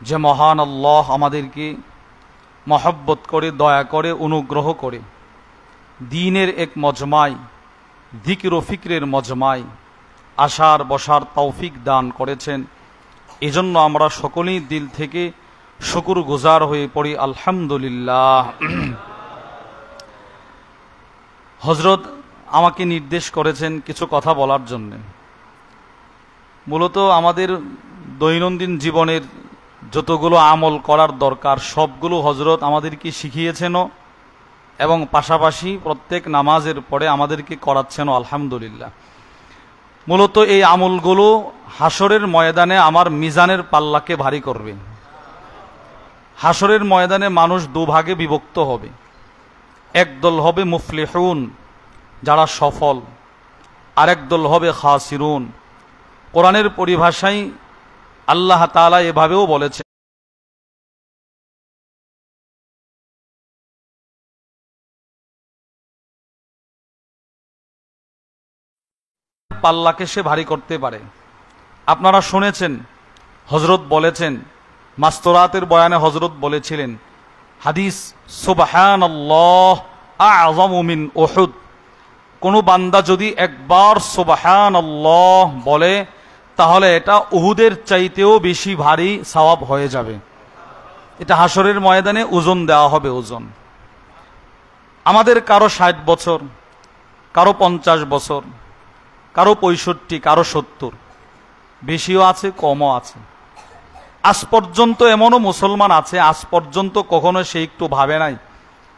যে মহান আল্লাহ আমাদেরকে মহব্বত করে, দয়া করে, অনুগ্রহ করে দ্বীনের এক মজমায়, যিকির ও ফিকরের মজমায় আসার বসার তৌফিক দান করেছেন। এজন্য আমরা সকলেই দিল থেকে শুকরগুজার হয়ে পড়ি আলহামদুলিল্লাহ। হযরত আমাকে নির্দেশ করেছেন কিছু কথা বলার জন্য। মূলত আমাদের দৈনন্দিন জীবনের যতগুলো আমল করার দরকার সবগুলো হযরত আমাদেরকে শিখিয়েছেনও এবং পাশাপাশি প্রত্যেক নামাজের পরে আমাদেরকে করাচ্ছেনও আলহামদুলিল্লাহ। মূলত এই আমলগুলো হাসরের ময়দানে আমার মিজানের পাল্লাকে ভারী করবে। হাসরের ময়দানে মানুষ দুভাগে বিভক্ত হবে। একদল হবে মুফলিহুন, যারা সফল, আরেক দল হবে খাসিরুন। কোরআনের পরিভাষায় আল্লাহ তাআলা এভাবেও বলেছে, পাল্লাকে সে ভারী করতে পারে। আপনারা শুনেছেন হযরত বলেছেন, মাস্তরাতের বয়ানে হযরত বলেছিলেন, হাদিস, সুবহানাল্লাহ আ'যামু মিন উহুদ। কোন বান্দা যদি একবার সুবহানাল্লাহ বলে তাহলে এটা উহুদের চাইতেও বেশি ভারী সওয়াব হয়ে যাবে। এটা হাসরের ময়দানে ওজন দেওয়া হবে, ওজন। আমাদের কারো 60 বছর, কারো 50 বছর, কারো 65, কারো 70, বেশিও আছে কমও আছে। আজ পর্যন্ত এমনও মুসলমান আছে আজ পর্যন্ত কখনো সে একটু ভাবে নাই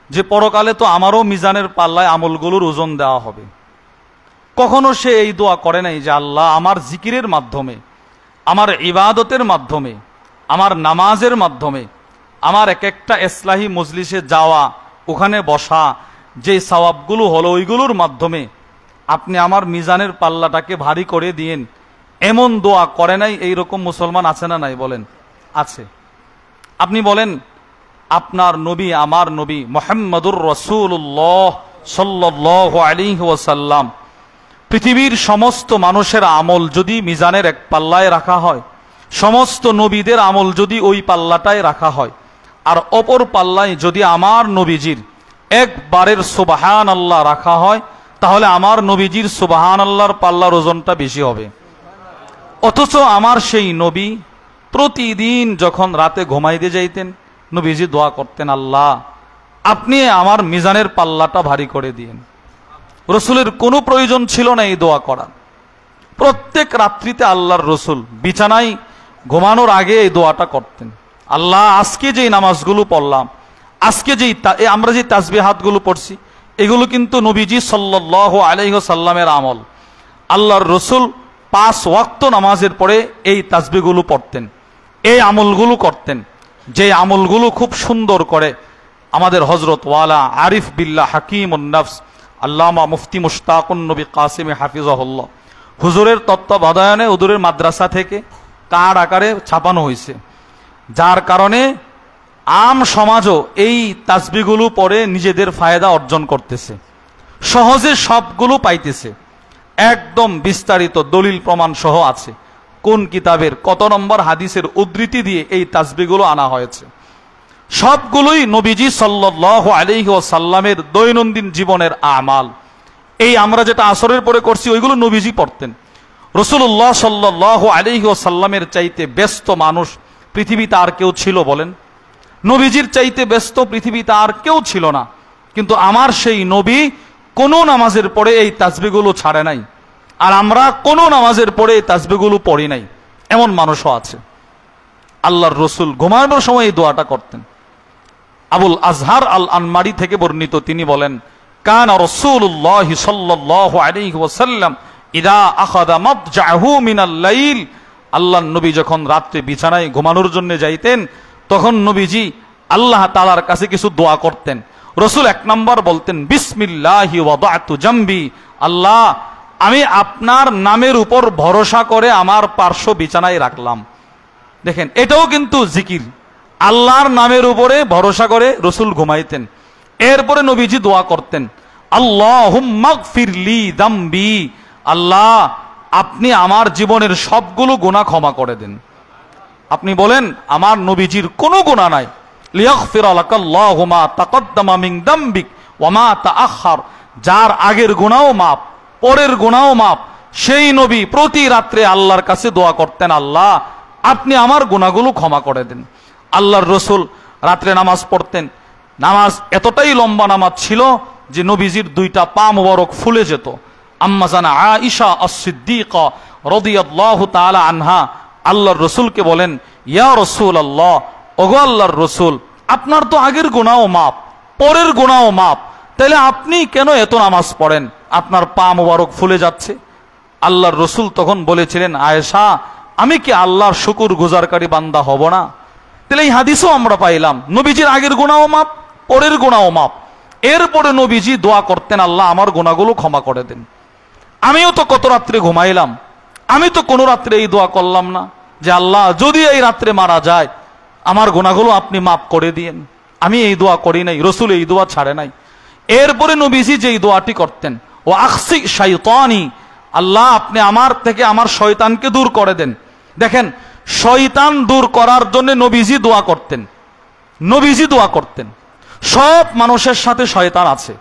যে পরকালে তো আমারও মিজানের পাল্লায় আমলগুলোর ওজন দেওয়া হবে। কখনো সে এই দোয়া করে নাই যে আল্লাহ আমার জিকিরের মাধ্যমে, আমার ইবাদতের মাধ্যমে, আমার নামাজের মাধ্যমে, আমার এক একটা ইসলাহি মজলিসে যাওয়া, ওখানে বসা, যে সওয়াবগুলো হলো ওইগুলোর মাধ্যমে আপনি আমার মিজানের পাল্লাটাকে ভারী করে দিয়েন। এমন দোয়া করে নাই এইরকম মুসলমান আছে না নাই? বলেন, আছে। আপনি বলেন আপনার নবী, আমার নবী মুহাম্মদুর রাসূলুল্লাহ সাল্লাল্লাহু আলাইহি ওয়াসাল্লাম, পৃথিবীর সমস্ত মানুষের আমল যদি মিজানের এক পাল্লায় রাখা হয়, সমস্ত নবীদের আমল যদি ওই পাল্লাটায় রাখা হয়, আর অপর পাল্লায় যদি আমার নবীজির একবারের সুবহানাল্লাহ রাখা হয়, তাহলে আমার নবীজির সুবহানাল্লাহর পাল্লার ওজনটা বেশি হবে। অথচ আমার সেই নবী প্রতিদিন যখন রাতে ঘুমাইতে যাইতেন, নবীজি দোয়া করতেন, আল্লাহ আপনি আমার মিজানের পাল্লাটা ভারী করে দিয়েন। রসুলের কোনো প্রয়োজন ছিল না এই দোয়া করা। প্রত্যেক রাত্রিতে আল্লাহর রসুল বিছানায় ঘুমানোর আগে এই দোয়াটা করতেন, আল্লাহ আজকে যেই নামাজগুলো পড়লাম, আজকে যেই আমরা যে তাসবিহাতগুলো পড়ছি, এগুলো কিন্তু নবীজি সাল্লাল্লাহু আলাইহি ওয়াসাল্লামের আমল। আল্লাহর রসুল 5 ওয়াক্ত নামাজের পরে এই তাসবিহগুলো পড়তেন, এই আমলগুলো করতেন, যে আমলগুলো খুব সুন্দর করে আমাদের হযরত ওয়ালা আরিফ বিল্লাহ হাকিমুন নফস আল্লামা মুফতি মুশতাকুন নবী কাসিম হাফিজাহুল্লাহ হুজুরের তত্ত্বাবধানে হুজুরের মাদ্রাসা থেকে কার্ড আকারে ছাপানো হয়েছে, যার কারণে আম সমাজও এই তাসবিহগুলো পড়ে নিজেদের ফায়দা অর্জন করতেছে, সহজে সবগুলো পাইতেছে। একদম বিস্তারিত দলিল প্রমাণ সহ আছে, কোন কিতাবের কত নম্বর হাদিসের উদ্ধৃতি দিয়ে এই তাসবিহগুলো আনা হয়েছে। সবগুলোই নবীজি সাল্লাল্লাহু আলাইহি ওয়াসাল্লামের দৈনন্দিন জীবনের আমাল। এই আমরা যেটা আসরের পরে করছি ওইগুলো নবীজি পড়তেন। রাসূলুল্লাহ সাল্লাল্লাহু আলাইহি ওয়াসাল্লামের চাইতে ব্যস্ত মানুষ পৃথিবীতে আর কেউ ছিল? বলেন, নবীজির চাইতে ব্যস্ত পৃথিবীতে আর কেউ ছিল না। কিন্তু আমার সেই নবী কোনো নামাজের পরে এই তাসবিহগুলো ছাড়ে নাই, আর আমরা কোনো নামাজের পরে এই তাসবিহগুলো পড়ি নাই, এমন মানুষও আছে। আল্লাহর রসুল ঘুমানোর সময় এই দোয়াটা করতেন। আবুল আজহার আল আনমারি থেকে বর্ণিত, তিনি বলেন, কানা রাসূলুল্লাহ সাল্লাল্লাহু আলাইহি ওয়াসাল্লাম ইদা আখাযা মাদজাহু মিনাল লাইল, আল্লাহর নবী যখন রাতে বিছানায় ঘুমানোর জন্য যাইতেন, তখন নবীজি আল্লাহ তাআলার কাছে কিছু দোয়া করতেন। রসুল 1 নম্বর বলতেন, বিসমিল্লাহি ওয়াদাতু জামবি, আল্লাহ আমি আপনার নামের উপর ভরসা করে আমার পার্শ্ব বিছানায় রাখলাম। দেখেন, এটাও কিন্তু জিকির, আল্লাহর নামের উপরে ভরসা করে রসুল ঘুমাইতেন। এরপরে নবীজি দোয়া করতেন, আল্লাহুম্মা গফিরলি যামবি, আল্লাহ আপনি আমার জীবনের সবগুলো গুনাহ ক্ষমা করে দেন। আপনি বলেন আমার নবীজির কোনো গুনাহ নাই, লিয়াগফিরা লাকাল্লাহু মা তাকদ্দামা মিন দামবিক ওয়া মা তাআখার, যার আগের গুনাহও মাপ, পরের গুনাহও মাপ, সেই নবী প্রতি রাত্রে আল্লাহর কাছে দোয়া করতেন, আল্লাহ আপনি আমার গুনাহগুলো ক্ষমা করে দেন। আল্লাহর রসুল রাত্রে নামাজ পড়তেন, নামাজ এতটাই লম্বা নামাজ ছিল যে নবীজির দুইটা পা মোবারক ফুলে যেত। আম্মা জানা আয়েশা আস-সিদ্দিকা রাদিয়াল্লাহু তাআলা আনহা আল্লাহর রসুলকে বলেন, ইয়া রাসূলুল্লাহ, ওগো আল্লাহর রসুল, আপনার তো আগের গুনাহও মাপ, পরের গুনাহও মাপ, তাহলে আপনি কেন এত নামাজ পড়েন, আপনার পা মোবারক ফুলে যাচ্ছে? আল্লাহর রসুল তখন বলেছিলেন, আয়েশা আমি কি আল্লাহর শুকর গুজারকারী বান্দা হব না? তাহলে এই হাদিসও আমরা পাইলাম নবীজির আগের গুনাহও মাপ, পরের গুনাহও মাপ। এরপরে নবীজি দোয়া করতেন, আল্লাহ আমার গুনাহগুলো ক্ষমা করে দেন। আমিও তো কত রাত্রে ঘুমাইলাম, আমি তো কোনো রাত্রে এই দোয়া করলাম না যে আল্লাহ যদি এই রাত্রে মারা যায় আমার গুনাহগুলো আপনি মাফ করে দিয়েন। আমি এই দোয়া করি নাই, রসুল এই দোয়া ছাড়ে নাই। এরপরে নবীজি যেই দোয়াটি করতেন, ও আকসি শাইতানি, আল্লাহ আপনি আমার থেকে আমার শয়তানকে দূর করে দেন। দেখেন, শয়তান দূর করার জন্য নবীজি দোয়া করতেন, নবীজি দোয়া করতেন। সব মানুষের সাথে শয়তান আছে।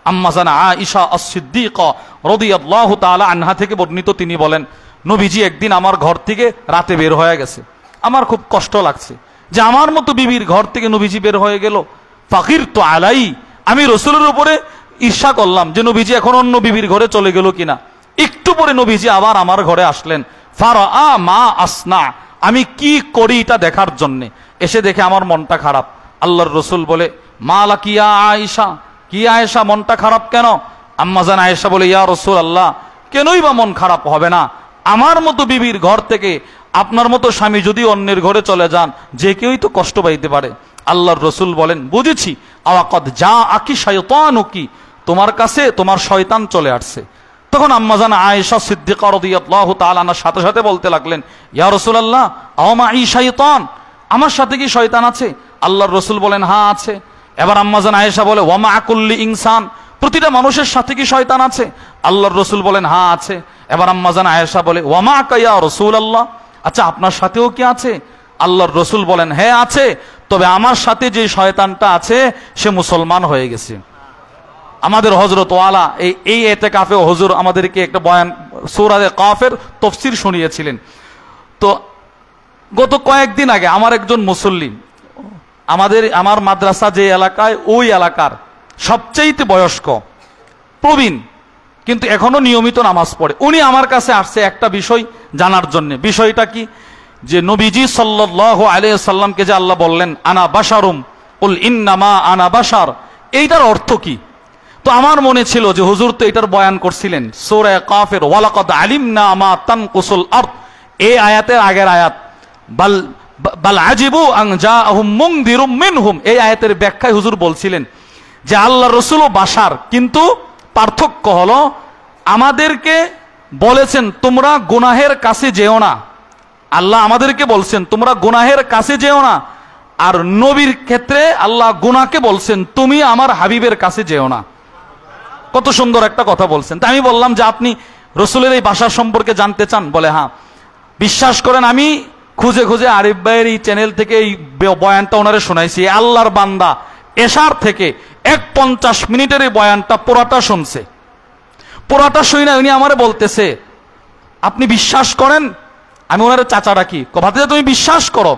আম্মা জানা আয়েশা আস-সিদ্দিকা রাদিয়াল্লাহু তাআলা আনহা থেকে বর্ণিত, তিনি বলেন, নবীজি একদিন আমার ঘর থেকে রাতে বের হয়ে গেছে। আমার খুব কষ্ট লাগছে যে আমার মতো বিবির ঘর থেকে নবীজি বের হয়ে গেল। ফাকিরতু আলাই, আমি রসুলের উপরে ঈর্ষা করলাম যে নবীজি এখন অন্য বিবির ঘরে চলে গেল কিনা। একটু পরে নবীজি আবার আমার ঘরে আসলেন, ফারাআ মা আসনা, আমি কি করি এটা দেখার জন্য এসে দেখে আমার মনটা খারাপ। আল্লাহর রসুল বলে, মা লাকি ইয়া আয়েশা, কি আয়েশা মনটা খারাপ কেন? আম্মা জান আয়েশা বলে, ইয়া রাসূলুল্লাহ, কেনই বা মন খারাপ হবে না, আমার মতো বিবির ঘর থেকে আপনার মতো স্বামী যদি অন্যের ঘরে চলে যান যে কেউই তো কষ্ট পাইতে পারে। আল্লাহর রসুল বলেন, বুঝেছি, আওয়াকাদ যা আকি শায়তানুকি, তোমার কাছে তোমার শয়তান চলে আসছে। তখন আম্মা জান আয়েশা সিদ্দিকা রাদিয়াল্লাহু তাআলা আনহার সাথে সাথে বলতে লাগলেন, ইয়া রাসূলুল্লাহ, আও মাই শায়তান, আমার সাথে কি শয়তান আছে? আল্লাহর রসুল বলেন, হ্যাঁ আছে। এবার আম্মা জান আয়েশা বলে, ওয়া মা কুল্লি ইনসান, প্রতিটা মানুষের সাথে কি শয়তান আছে? আল্লাহর রসুল বলেন, হ্যাঁ আছে। এবার আম্মা জান আয়েশা বলে, ওয়া মা কা ইয়া রাসূলুল্লাহ, আচ্ছা আপনার সাথেও কি আছে? আল্লাহর রসুল বলেন, হ্যাঁ আছে, তবে আমার সাথে যে শয়তানটা আছে সে মুসলমান হয়ে গেছে। আমাদের হযরত ওয়ালা এই ইতিকাফে হুজুর আমাদেরকে একটা বয়ান সূরা কাফের তাফসীর শুনিয়েছিলেন। তো গত কয়েকদিন আগে আমার একজন মুসল্লি, আমার মাদ্রাসা যে এলাকায়, ওই এলাকার সবচেয়ে বয়স্ক প্রবীণ, কিন্তু এখনো নিয়মিত নামাজ পড়ে, উনি আমার কাছে আসছে একটা বিষয় জানার জন্য। বিষয়টা কি? যে নবীজি সাল্লাল্লাহু আলাইহি সাল্লামকে যে আল্লাহ বললেন, আনা বাশারুম কুল ইন্নামা আনা বাশার, এইটার অর্থ কি? তো আমার মনে ছিল যে হুজুর তো এটার বয়ান করছিলেন সূরা কাফের, ওয়ালাকাদ আলিমনা মা তানকুসুল আরদ, এই আয়াতের আগের আয়াত, বাল আজিবু আন জাআহুম মুনদিরুম মিনহুম, এই আয়াতের ব্যাখ্যায় হুজুর বলছিলেন যে আল্লাহ রসুলও বাশার, কিন্তু পার্থক্য হলো আমাদেরকে বলেছেন তোমরা গুনাহের কাছে যেও না, আল্লাহ আমাদেরকে বলছেন তোমরা গুনাহের কাছে যেও না, আর নবীর ক্ষেত্রে আল্লাহ গুনাহকে বলছেন তুমি আমার হাবিবের কাছে যেও না। কত সুন্দর একটা কথা বলছেন। তাই আমি বললাম যে আপনি রসুলের এই ভাষা সম্পর্কে জানতে চান? বলে হ্যাঁ। বিশ্বাস করেন আমি খুঁজে খুঁজে আরিফ ভাইয়ের এই চ্যানেল থেকে এই বয়ানটা ওনারে শোনাইছি। আল্লাহর বান্দা এশার থেকে 50 মিনিটের এই বয়ানটা পুরাটা শুনছে। পুরাটা শুই না, উনি আমারে বলতেছে আপনি বিশ্বাস করেন? আমি ওনার চাচা ডাকি, ভাতিজা তুমি বিশ্বাস করো,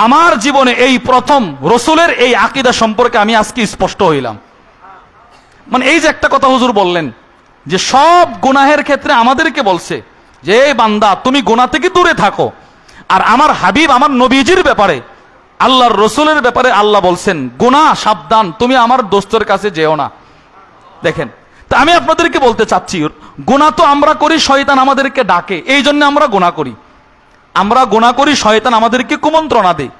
আমার জীবনে এই প্রথম রসুলের এই আকীদা সম্পর্কে আমি আজকে স্পষ্ট হইলাম। মানে এই যে একটা কথা হুজুর বললেন যে সব গুনাহের ক্ষেত্রে আমাদেরকে বলছে যে এই বান্দা তুমি গুনাহ থেকে দূরে থাকো, আর আমার হাবিব আমার নবীজির ব্যাপারে, আল্লাহর রসুলের ব্যাপারে আল্লাহ বলছেন গুনাহ সাবধান, তুমি আমার দোস্তের কাছে যেও না। দেখেন, তা আমি আপনাদেরকে বলতে চাচ্ছি গুনাহ তো আমরা করি, শয়তান আমাদেরকে ডাকে, এই জন্য আমরা গুনাহ করি। আমরা গুনাহ করি, শয়তান আমাদেরকে কুমন্ত্রণা দেয়।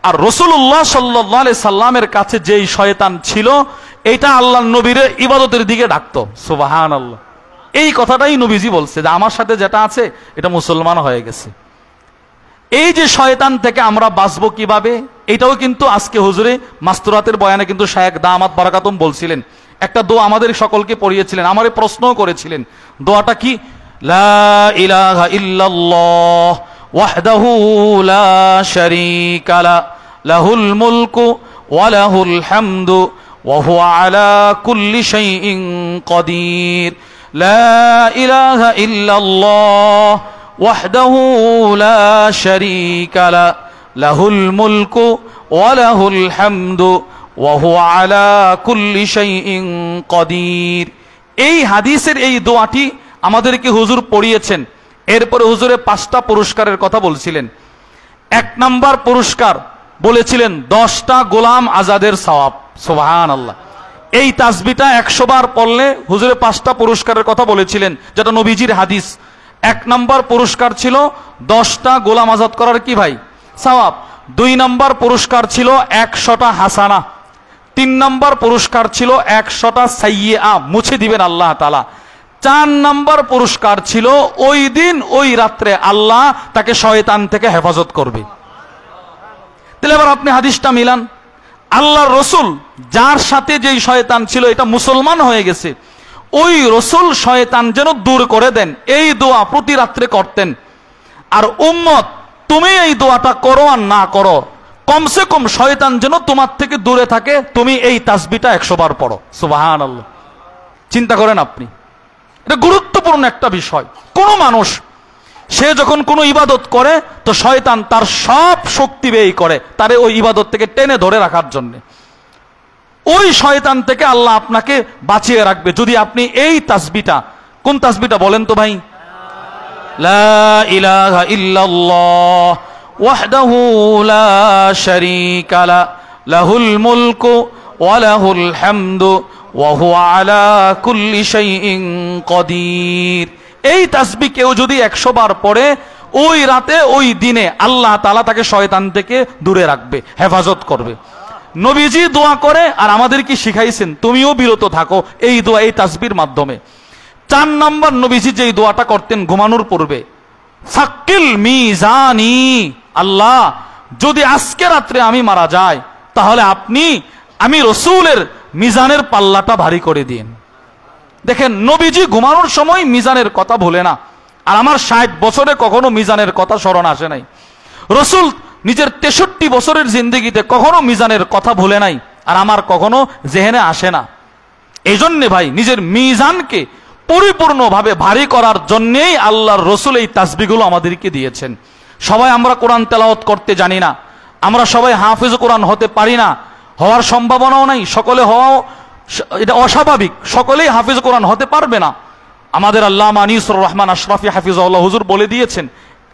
আর রাসূলুল্লাহ সাল্লাল্লাহু আলাইহি সাল্লামের কাছে যেই শয়তান ছিল, এটা আল্লাহর নবীর ইবাদতের দিকে ডাকতো। সুবহানাল্লাহ। এই কথাটাই নবীজি বলছে যে আমার সাথে যেটা আছে এটা মুসলমান হয়ে গেছে। এই যে শয়তান থেকে আমরা বাঁচবো কিভাবে, এটাও কিন্তু আজকে হুজুরে মাস্তুরাতের বয়ানে কিন্তু শায়েখ দামাত বারাকাতুম বলছিলেন। একটা দোয়া আমাদের সকলকে পড়িয়েছিলেন, আমারে প্রশ্নও করেছিলেন। দোয়াটা কি? লা ইলাহা ইল্লাল্লাহ ওয়াহদাহু লা শারীকা লা লাহুল মুলকু ওয়া লাহুল হামদু ওয়া হুয়া আলা কুল্লি শাইইন কাদির লা ইলাহা ইল্লাল্লাহ ওয়াহদাহু লা শারীকা লা লাহুল মুলকু ওয়া লাহুল হামদু ওয়া হুয়া আলা কুল্লি শাইইন কাদির। এই হাদিসের এই দোয়াটি আমাদেরকে হুজুর পড়িয়েছেন। এরপরে হুজুরে 5টা পুরস্কারের কথা বলছিলেন। 1 নাম্বার পুরস্কার বলেছিলেন 10টা গোলাম আজাদের সওয়াব। সুবহানাল্লাহ। এই তাসবিহটা 100 বার পড়লে হুজুরে 5টা পুরস্কারের কথা বলেছিলেন, যেটা নবীজির হাদিস। 1 নাম্বার পুরস্কার ছিল 10টা গোলাম আজাদ করার কি ভাই সওয়াব। 2 নাম্বার পুরস্কার ছিল 100টা হাসানা। 3 নাম্বার পুরস্কার ছিল 100টা সাইয়্যা, মুছে দিবেন আল্লাহ তাআলা। 4 নাম্বার পুরস্কার ছিল ওই দিন ওই রাত্রে আল্লাহ তাকে শয়তান থেকে হেফাজত করবে। তাহলে এবার আপনি হাদিসটা মিলান। আল্লাহর রসুল যার সাথে যেই শয়তান ছিল এটা মুসলমান হয়ে গেছে, ওই রসুল শয়তান যেন দূর করে দেন এই দোয়া প্রতি রাত্রে করতেন। আর উম্মত তুমি এই দোয়াটা করো আর না করো, কমসে কম শয়তান যেন তোমার থেকে দূরে থাকে, তুমি এই তাসবিহটা 100 বার পড়ো। সুবহানাল্লাহ। চিন্তা করেন আপনি, এটা গুরুত্বপূর্ণ একটা বিষয়। কোন মানুষ সে যখন কোনো ইবাদত করে তো শয়তান তার সব শক্তি ব্যয় করে তারে ওই ইবাদত থেকে টেনে ধরে রাখার জন্য। ওই শয়তান থেকে আল্লাহ আপনাকে বাঁচিয়ে রাখবে যদি আপনি এই তাসবিহটা, কোন তাসবিহটা বলেন তো ভাই? লা ইলাহা ইল্লাল্লাহ ওয়াহদাহু লা শারীকা লা লাহুল মুলকু ওয়া লাহুল হামদু ওয়া হুয়া আলা কুল্লি শাইইন কাদির। এই তাসবিহ কেউ যদি 100 বার পড়ে ওই রাতে ওই দিনে আল্লাহ তাআলা তাকে শয়তান থেকে দূরে রাখবে, হেফাজত করবে। নবীজি দোয়া করে আর আমাদেরকে শিখাইছেন, তুমিও বিরত থাকো এই দোয়া, এই তাসবিহর মাধ্যমে। 4 নাম্বার নবীজি যেই দোয়াটা করতেন ঘুমানোর পূর্বে, সাক্কিল মিজানি, আল্লাহ যদি আজকে রাত্রে আমি মারা যাই তাহলে আমি রসুলের মিজানের পাল্লাটা ভারী করে দিন। দেখেন নবীজি ঘুমানোর সময় মিজানের কথা ভুলে না, আর আমার 60 বছরে কখনো মিজানের কথা স্মরণ আসে নাই। রসুল নিজের 63 বছরের জিন্দেগিতে কখনো মিজানের কথা ভুলে নাই, আর আমার কখনো জেহেনে আসে না। এই জন্যে ভাই নিজের মিজানকে পরিপূর্ণভাবে ভারী করার জন্যেই আল্লাহর রসুল এই তাসবিহগুলো আমাদেরকে দিয়েছেন। সবাই আমরা কোরআন তেলাওয়াত করতে জানি না, আমরা সবাই হাফেজ কোরআন হতে পারি না, হওয়ার সম্ভাবনাও নাই, সকলে হওয়াও এটা অস্বাভাবিক, সকলেই হাফেজ কোরআন হতে পারবে না। আমাদের আল্লামা আনিসুর রহমান আশরাফি হাফিজাহুল্লাহ হুজুর বলে দিয়েছেন,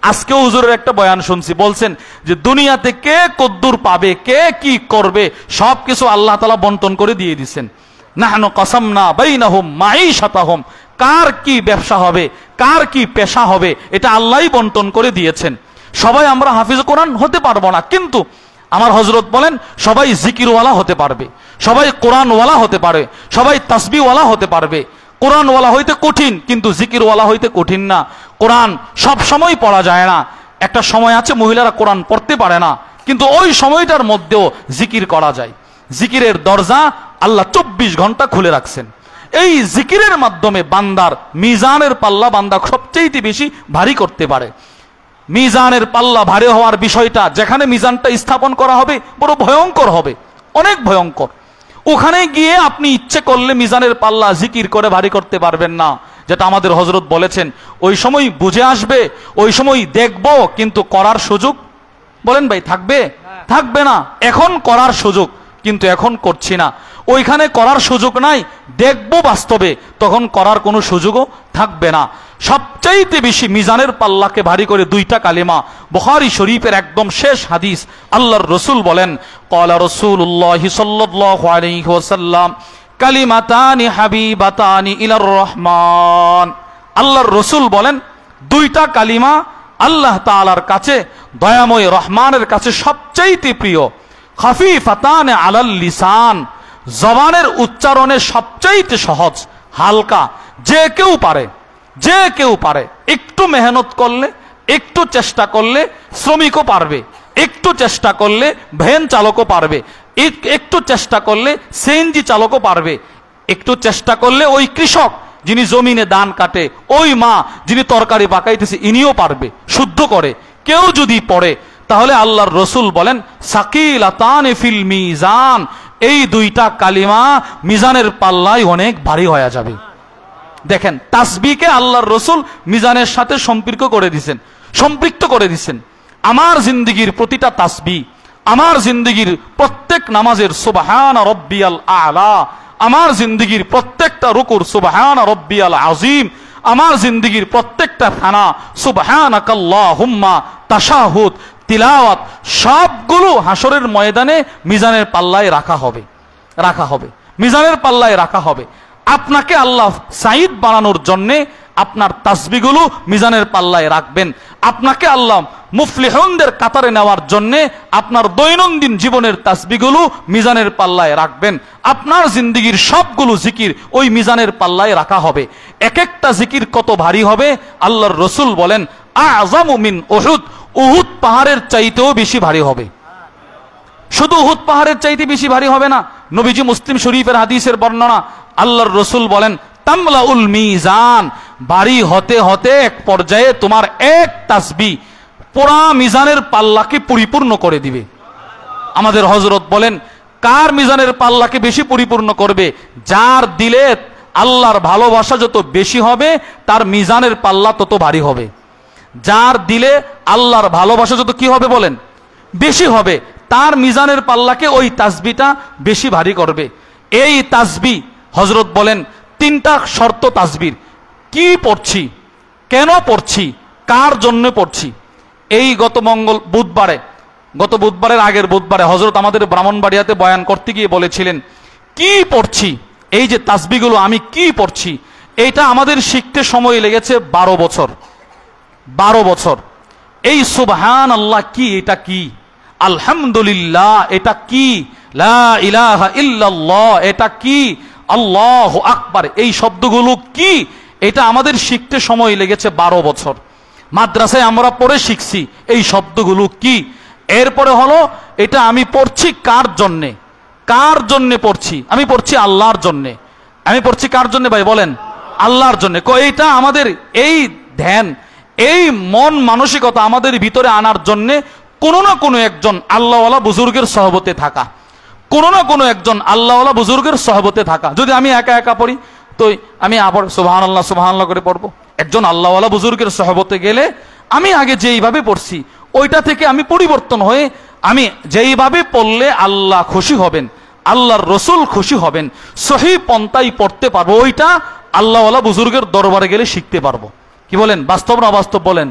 আজকেও হুজুরের একটা বয়ান শুনছি, বলছেন যে দুনিয়াতে কে কদ্দুর পাবে, কে কি করবে, সবকিছু আল্লাহ তাআলা বন্টন করে দিয়ে দিয়েছেন। নাহনু কাসামনা বাইনাহুম মাঈশাতাহুম, কার কি ব্যবসা হবে, কার কি পেশা হবে, এটা আল্লাহই বন্টন করে দিয়েছেন। সবাই আমরা হাফিজ কোরআন হতে পারবো না, কিন্তু আমার হযরত বলেন সবাই জিকিরওয়ালা হতে পারবে, সবাই কোরআনওয়ালা হতে পারে, সবাই তাসবিহওয়ালা হতে পারবে। কোরআনওয়ালা হইতে কঠিন, কিন্তু জিকিরওয়ালা হইতে কঠিন না। কোরআন সব সময় পড়া যায় না, একটা সময় আছে মহিলারা কোরআন পড়তে পারে না, কিন্তু ওই সময়টার মধ্যেও জিকির করা যায়। জিকিরের দরজা আল্লাহ 24 ঘন্টা খুলে রাখছেন। এই জিকিরের মাধ্যমে বান্দার মিজানের পাল্লা বান্দা সবচেয়ে বেশি ভারী করতে পারে। মিজানের পাল্লা ভারী হওয়ার বিষয়টা, যেখানে মিজানটা স্থাপন করা হবে বড় ভয়ঙ্কর হবে, অনেক ভয়ঙ্কর। ওখানে গিয়ে আপনি ইচ্ছে করলে মিজানের পাল্লা জিকির করে ভারী করতে পারবেন না, যেটা আমাদের হযরত বলেছেন। ওই সময় বুঝে আসবে, ওই সময় দেখব, কিন্তু করার সুযোগ বলেন ভাই থাকবে? থাকবে না। এখন করার সুযোগ, কিন্তু এখন করছি না। ওইখানে করার সুযোগ নাই, দেখবো বাস্তবে, তখন করার কোনো সুযোগও থাকবে না। সবচাইতে বেশি মিজানের পাল্লাকে ভারী করে 2টা কালিমা। বুখারী শরীফের একদম শেষ হাদিস, আল্লাহর রসুল বলেন, ক্বালা রাসূলুল্লাহি সাল্লাল্লাহু আলাইহি ওয়াসাল্লাম কালিমাতানি হাবিবাতানি ইলার রহমান। আল্লাহর রসুল বলেন 2টা কালিমা আল্লাহ তাআলার কাছে, দয়াময় রহমানের কাছে সবচাইতে প্রিয়। খাফিফাতানি আলাল লিসান, জবানের উচ্চারণে সবচাইতে সহজ, হালকা, যে কেউ পারে, যে কেউ পারে। একটু মেহনত করলে, একটু চেষ্টা করলে শ্রমিকও পারবে, একটু চেষ্টা করলে ভ্যান চালকও পারবে, একটু চেষ্টা করলে সিএনজি চালকও পারবে, একটু চেষ্টা করলে ওই কৃষক যিনি জমিনে ধান কাটে, ওই মা যিনি তরকারি পাকাইতেছে, ইনিও পারবে শুদ্ধ করে। কেউ যদি পড়ে তাহলে আল্লাহর রসুল বলেন সাকিলাতান ফিল মিজান, এই দুইটা কালিমা মিজানের পাল্লায় অনেক ভারী হয়ে যাবে। দেখেন, তাসবিহকে আল্লাহর রসুল মিজানের সাথে সম্পৃক্ত করে দিছেন। আমার জিন্দেগির প্রতিটা তাসবিহ, আমার জিন্দেগির প্রত্যেক নামাজের সুবহান রব্বিয়াল আলা, আমার জিন্দেগির প্রত্যেকটা রুকুর সুবহান রব্বিয়াল আযীম, আমার জিন্দেগির প্রত্যেকটা ফানা সুবহানাকাল্লাহুম্মা, তাশাহুদ, তিলাওয়াত, সবগুলো হাসরের ময়দানে মিজানের পাল্লায় রাখা হবে, মিজানের পাল্লায় রাখা হবে। আপনাকে আল্লাহ সাঈদ বানানোর জন্যে আপনার তাসবিহগুলো মিজানের পাল্লায় রাখবেন। আপনাকে আল্লাহ মুফলিহুনদের কাতারে নেওয়ার জন্যে আপনার দৈনন্দিন জীবনের তাসবিহগুলো মিজানের পাল্লায় রাখবেন। আপনার জিন্দেগির সবগুলো জিকির ওই মিজানের পাল্লায় রাখা হবে। এক একটা জিকির কত ভারী হবে, আল্লাহর রসুল বলেন আযমু মিন উহুদ, উহুদ পাহাড়ের চাইতেও বেশি ভারী হবে। শুধু উহুদ পাহাড়ের চাইতে বেশি ভারী হবে না, নবীজি মুসলিম শরীফের হাদিসের বর্ণনা, আল্লাহর রসুল বলেন তামলাউল মিজান, ভারী হতে হতে এক পর্যায়ে তোমার এক তাসবিহ পুরা মিজানের পাল্লাকে পরিপূর্ণ করে দিবে। আমাদের হযরত বলেন, কার মিজানের পাল্লাকে বেশি পরিপূর্ণ করবে? যার দিলে আল্লাহর ভালোবাসা যত বেশি হবে তার মিজানের পাল্লা তত ভারী হবে। যার দিলে আল্লাহর ভালোবাসা যত কি হবে বলেন? বেশি হবে, তার মিজানের পাল্লাকে ওই তাসবিহটা বেশি ভারী করবে। এই তাসবিহ হযরত বলেন তিনটা শর্ত তাসবির। কি পড়ছি, কেন পড়ছি, কার জন্য পড়ছি? এই গত বুধবারের আগের বুধবারে হযরত আমাদের ব্রাহ্মণবাড়িয়াতে বয়ান করতে গিয়ে বলেছিলেন, কি পড়ছি, এই যে তাসবিহগুলো আমি কি পড়ছি, এইটা আমাদের শিখতে সময় লেগেছে 12 বছর। 12 বছর। এই সুবহানাল্লাহ কি, এটা কি? আলহামদুলিল্লাহ এটা কি? লা ইলাহা ইল্লাল্লাহ এটা কি? আল্লাহু আকবার এই শব্দগুলো কি, এটা আমাদের শিখতে সময় লেগেছে 12 বছর। মাদ্রাসায় আমরা পড়ে শিখছি এই শব্দগুলো কি। এরপরে হলো এটা আমি পড়ছি কার জন্যে, কার জন্যে পড়ছি? আমি পড়ছি আল্লাহর জন্যে। আমি পড়ছি কার জন্যে ভাই বলেন? আল্লাহর জন্যে। এইটা আমাদের এই ধ্যান, এই মন মানসিকতা আমাদের ভিতরে আনার জন্যে কোনো না কোনো একজন আল্লাহওয়ালা বুজুর্গের সহবতে থাকা, কোনো না কোনো একজন আল্লাহওয়ালা বুজুর্গের সহবতে থাকা। যদি আমি একা একা পড়ি তো আমি আবার সুবহানাল্লাহ সুবহানাল্লাহ করে পড়বো। একজন আল্লাহওয়ালা বুজুর্গের সহবতে গেলে আমি আগে যেইভাবে পড়ছি ওইটা থেকে আমি পরিবর্তন হয়ে আমি যেইভাবে পড়লে আল্লাহ খুশি হবেন, আল্লাহর রসুল খুশি হবেন, সহি পন্থাই পড়তে পারবো, ওইটা আল্লাহওয়ালা বুজুর্গের দরবারে গেলে শিখতে পারবো। কি বলেন? বাস্তব না অবাস্তব বলেন?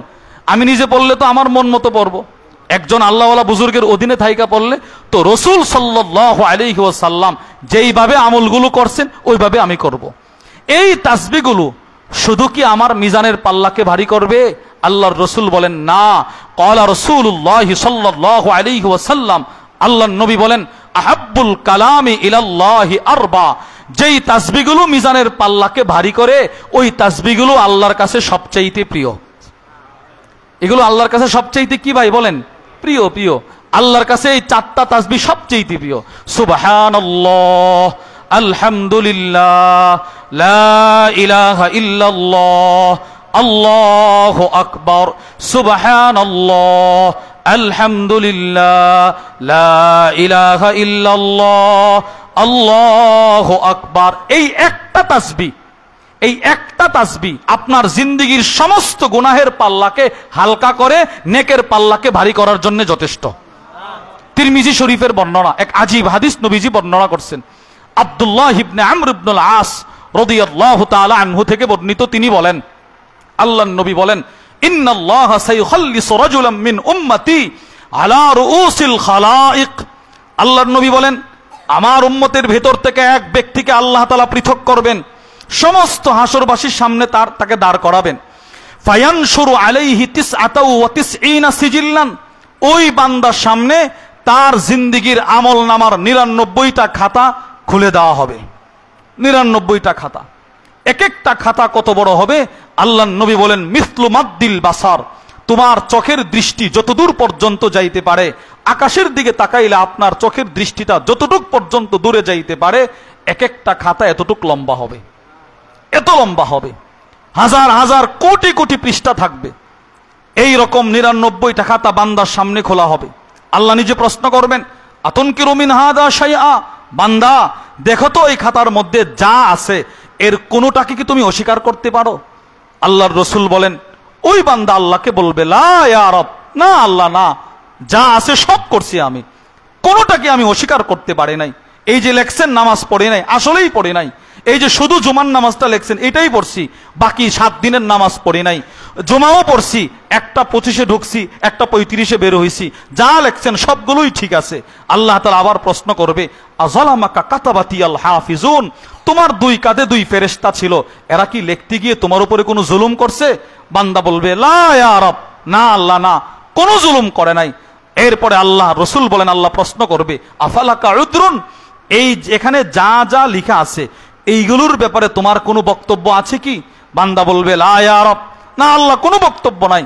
আমি নিজে পড়লে তো আমার মন মতো পড়বো, একজন আল্লাহওয়ালা বুজুর্গের অধীনে থাইকা পড়লে তো রসুল সাল্লাল্লাহু আলাইহি ওয়াসাল্লাম যেইভাবে আমলগুলো করছেন ওইভাবে আমি করব। এই তাসবিহগুলো শুধু কি আমার মিজানের পাল্লাকে ভারী করবে? আল্লাহর রসুল বলেন না। ক্বালা রাসূলুল্লাহ সাল্লাল্লাহু আলাইহি ওয়াসাল্লাম, আল্লাহর নবী বলেন আহাব্বুল কালামি ইলাল্লাহি আরবা, যেই তাসবিহগুলো মিজানের পাল্লাকে ভারী করে ওই তাসবিহগুলো আল্লাহর কাছে সবচাইতে প্রিয়। এগুলো আল্লাহর কাছে সবচাইতে কি ভাই বলেন? প্রিয়। প্রিয় আল্লাহর কাছে এই 4টা তাসবিহ সবচাইতে প্রিয়। সুবহানাল্লাহ, আলহামদুলিল্লাহ, লা ইলাহা ইল্লাল্লাহ, আল্লাহু আকবার, সুবহানাল্লাহ, আলহামদুলিল্লাহ, লা ইলাহা ইল্লাল্লাহ, আল্লাহু আকবার। এই একটা তাসবিহ, এই একটা তাসবিহ আপনার জিন্দেগির সমস্ত গুনাহের পাল্লাকে হালকা করে নেকের পাল্লাকে ভারী করার জন্য যথেষ্ট। তিরমিজি শরীফের বর্ণনা, এক আজীব হাদিস নবীজি বর্ণনা করছেন। আব্দুল্লাহ ইবনে আমর ইবনুল আস রাদিয়াল্লাহু তাআলা আনহু থেকে বর্ণিত, তিনি বলেন আল্লাহর নবী বলেন ইন্নাল্লাহা সাইখাল্লিসু রাজুলাম মিন উম্মতি আলা রুউসিল খালাইক। আল্লাহর নবী বলেন আমার উম্মতের ভেতর থেকে এক ব্যক্তিকে আল্লাহ তাআলা পৃথক করবেন, সমস্ত হাসরবাসীর সামনে তাকে দাঁড় করাবেন। ফায়ানশুরু আলাইহি তিসআতা ওয়া তিসঈনা সিজিল্লান, ওই বান্দার সামনে তার জিন্দেগির আমল নামার 99টা খাতা খুলে দেওয়া হবে। 99টা খাতা। এক একটা খাতা কত বড় হবে? আল্লাহর নবী বলেন মিসলু মাদ্দিল বাসার, তোমার চোখের দৃষ্টি যতদূর পর্যন্ত যাইতে পারে, আকাশের দিকে তাকাইলে আপনার চোখের দৃষ্টিটা যতটুক পর্যন্ত দূরে যাইতে পারে, এক একটা খাতা এতটুক লম্বা হবে, এত লম্বা হবে, হাজার হাজার কোটি কোটি পৃষ্ঠা থাকবে। এই রকম 99টা খাতা বান্দার সামনে খোলা হবে। আল্লাহ নিজে প্রশ্ন করবেন, আতুনকিরু মিন হাযা শাইআ, বান্দা দেখো তো এই খাতার মধ্যে যা আছে এর কোনোটাকে কি তুমি অস্বীকার করতে পারো? আল্লাহর রাসূল বলেন, ওই বান্দা আল্লাহকে বলবে, লা ইয়া রব, না আল্লাহ না, যা আছে সব করছি আমি, কোনোটাকে আমি অস্বীকার করতে পারি নাই। এই যে লেখছেন নামাজ পড়ে নাই, আসলেই পড়ে নাই। এই যে শুধু জুমার নামাজটা লেখছেন এটাই পড়ছি, বাকি 7 দিনের নামাজ পড়ে নাই। জুমাও পড়ছি, একটা 25-এ ঢুকছি, একটা 35-এ বের হইছি, যা লেখছেন সবগুলোই ঠিক আছে। আল্লাহ তাআলা আবার প্রশ্ন করবে, আযালামাকা কাতাবাতিয়াল হাফিজুন, তোমার 2 কাঁধে 2 ফেরেশতা ছিল, এরা কি লিখতে গিয়ে তোমার উপরে কোনো জুলুম করছে? বান্দা বলবে, লা ইয়া রব, না আল্লাহ না, কোনো জুলুম করে নাই। এরপরে আল্লাহ রাসূল বলেন, আল্লাহ প্রশ্ন করবে, আফালাকা উযরুন, এই এখানে যা যা লেখা আছে এইগুলোর ব্যাপারে তোমার কোনো বক্তব্য আছে কি? বান্দা বলবে, লা ইয়া রব, না আল্লাহ কোনো বক্তব্য নাই।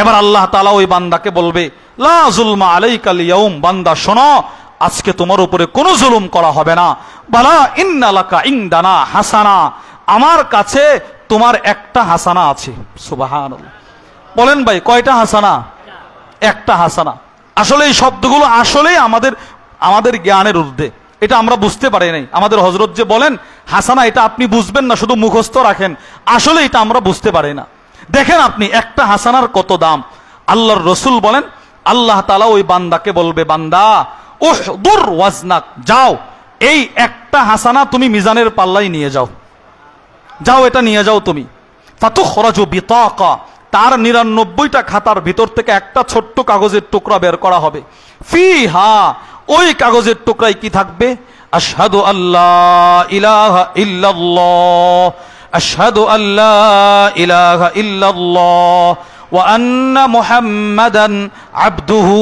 এবার আল্লাহ তাআলা ওই বান্দাকে বলবে, লা যুলমা আলাইকাল ইয়াউম, বান্দা শোনো, আজকে তোমার উপরে কোনো জুলুম করা হবে না। বালা ইন্না লাকা ইনদানা হাসানা, আমার কাছে তোমার একটা হাসানা আছে। সুবহানাল্লাহ। বলেন ভাই, কয়টা হাসানা? একটা হাসানা। আসলে এই শব্দগুলো আসলেই আমাদের জ্ঞানের ঊর্ধ্বে, এটা আমরা বুঝতে পারি নাই। আমাদের হযরত যে বলেন হাসানা, এটা আপনি বুঝবেন না, শুধু মুখস্থ রাখেন, আসলে এটা আমরা বুঝতে পারি না। দেখেন আপনি একটা হাসানার কত দাম। আল্লাহর রাসূল বলেন, আল্লাহ তাআলা ওই বান্দাকে বলবে, বান্দা উহদুর ওয়াজনাক, যাও এই একটা হাসানা তুমি মিজানের পাল্লায় নিয়ে যাও, যাও এটা নিয়ে যাও তুমি। ফাতুখরাজু বিতাকা, তার 99টা খাতার ভিতর থেকে একটা ছোট্ট কাগজের টুকরা বের করা হবে। ফিহা, ওই কাগজের টুকরায় কি থাকবে? আশহাদু আল্লাহ ইলাহা ইল্লাল্লাহ, আশহাদু আল্লাহ ইলাহা ইল্লাল্লাহ ওয়া আন্না মুহাম্মাদান আবদুহু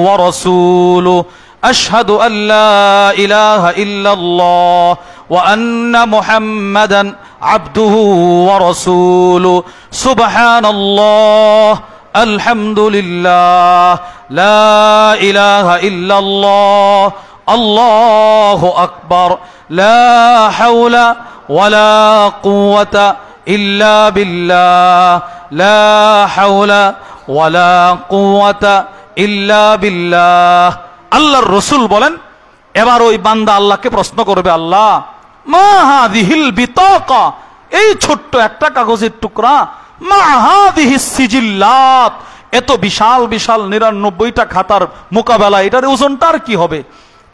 ওয়া রাসূলুহু, আশহাদু আল্লাহ ইলাহা ইল্লাল্লাহ ওয়া আন্না মুহাম্মাদান আবদুহু ওয়া রাসূলুহু, সুবহানাল্লাহ, আলহামদুলিল্লাহ, লা ইলাহা ইল্লাল্লাহ, আল্লাহু আকবার, লা হাওলা ওয়ালা কুওয়াতা ইল্লা বিল্লাহ, লা হাওলা ওয়ালা কুওয়াতা ইল্লা বিল্লাহ। আল্লাহর রাসূল বলেন, এবার ওই বান্দা আল্লাহকে প্রশ্ন করবে, আল্লাহ মা হাযিহিল বিতাকা, এই ছোট্ট একটা কাগজের টুকরা, মা হাযিহিস সিজিল্লাত, এত বিশাল বিশাল 99টা খাতার মোকাবেলা, এটার ওজনটার কি হবে?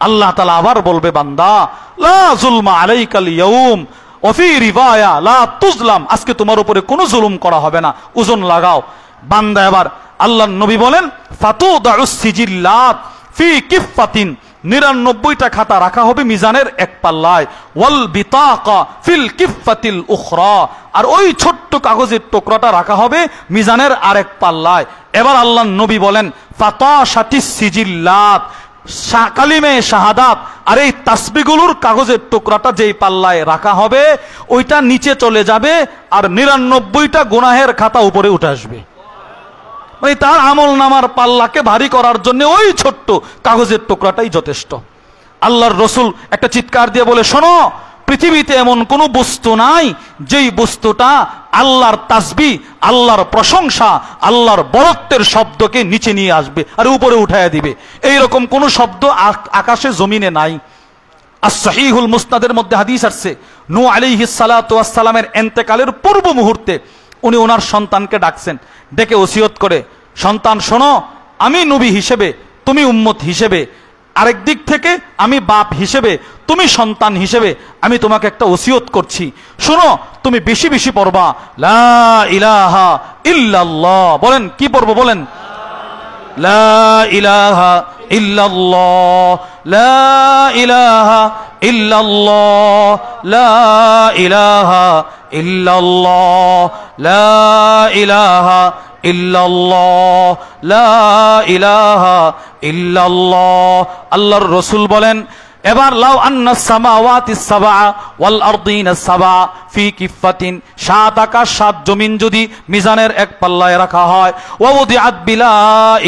আল্লাহ তাআলা আবার বলবে, বান্দা লা যুলমা আলাইকাল ইয়াউম ওয়া ফি রিওয়ায়া লা তুজলাম, আজকে তোমার উপরে কোনো জুলুম করা হবে না, ওজন লাগাও। বান্দা এবার, আল্লাহর নবী বলেন, ফাতুদাউস সিজিল্লাত ফি কিফাতিন, 99টা খাতা রাখা হবে মিজানের এক পাল্লায়, ওয়াল বিতাকা ফিল কিফাতিল উখরা, আর ওই ছোট্ট কাগজের টুকরাটা রাখা হবে মিজানের আরেক পাল্লায়। এবার আল্লাহর নবী বলেন, ফাতাশাতিস সিজিল্লাত, কালিমে শাহাদাত আর এই তাসবিহগুলোর কাগজের টুকরাটা যেই পাল্লায় রাখা হবে ওইটা নিচে চলে যাবে, আর 99টা গুনাহের খাতা উপরে উঠে আসবে। মানে তার আমল নামার পাল্লাকে ভারী করার জন্য ওই ছোট্ট কাগজের টুকরাটাই যথেষ্ট। আল্লাহর রাসূল একটা চিৎকার দিয়ে বলে, শোনো, পৃথিবীতে এমন কোন বস্তু নাই যেই বস্তুটা আল্লাহর তাসবিহ, আল্লাহর প্রশংসা, আল্লাহর বরত্বের শব্দকে নিচে নিয়ে আসবে আর উপরে উঠাইয়া দিবে। এইরকম কোন শব্দ আকাশে জমিনে নাই। as-সহিহুল মুসনাদের মধ্যে হাদিস আসছে, নূহ আলাইহিস সালাতু ওয়াস সালামের ইন্তেকালের পূর্ব মুহূর্তে উনি ওনার সন্তানকে ডাকছেন, ডেকে ওসিয়ত করে, সন্তান শোনো, আমি নবী হিসেবে, তুমি উম্মত হিসেবে, আরেক দিক থেকে আমি বাপ হিসেবে, তুমি সন্তান হিসেবে, আমি তোমাকে একটা ওসিয়ত করছি, শোনো, তুমি বেশি বেশি পড়বা লা ইলাহা ইল্লাল্লাহ। বলেন কি পড়বো? বলেন লা ইলাহা ইল্লাল্লাহ, লা ইলাহা ইল্লাল্লাহ, লা ইলাহা ইল্লাল্লাহ, লা ইলাহা ইল্লাল্লাহ, লা ইলাহা ইল্লাল্লাহ। আল্লাহর রাসূল বলেন, এবার লাউ আন্নাস সামাওয়াতিস সাবআ ওয়াল আরদিনাস সাবআ ফি কিফাতিন, 7 আকাশ 7 জমিন যদি মিজানের এক পাল্লায় রাখা হয়, ওয়া উদিআত বিলা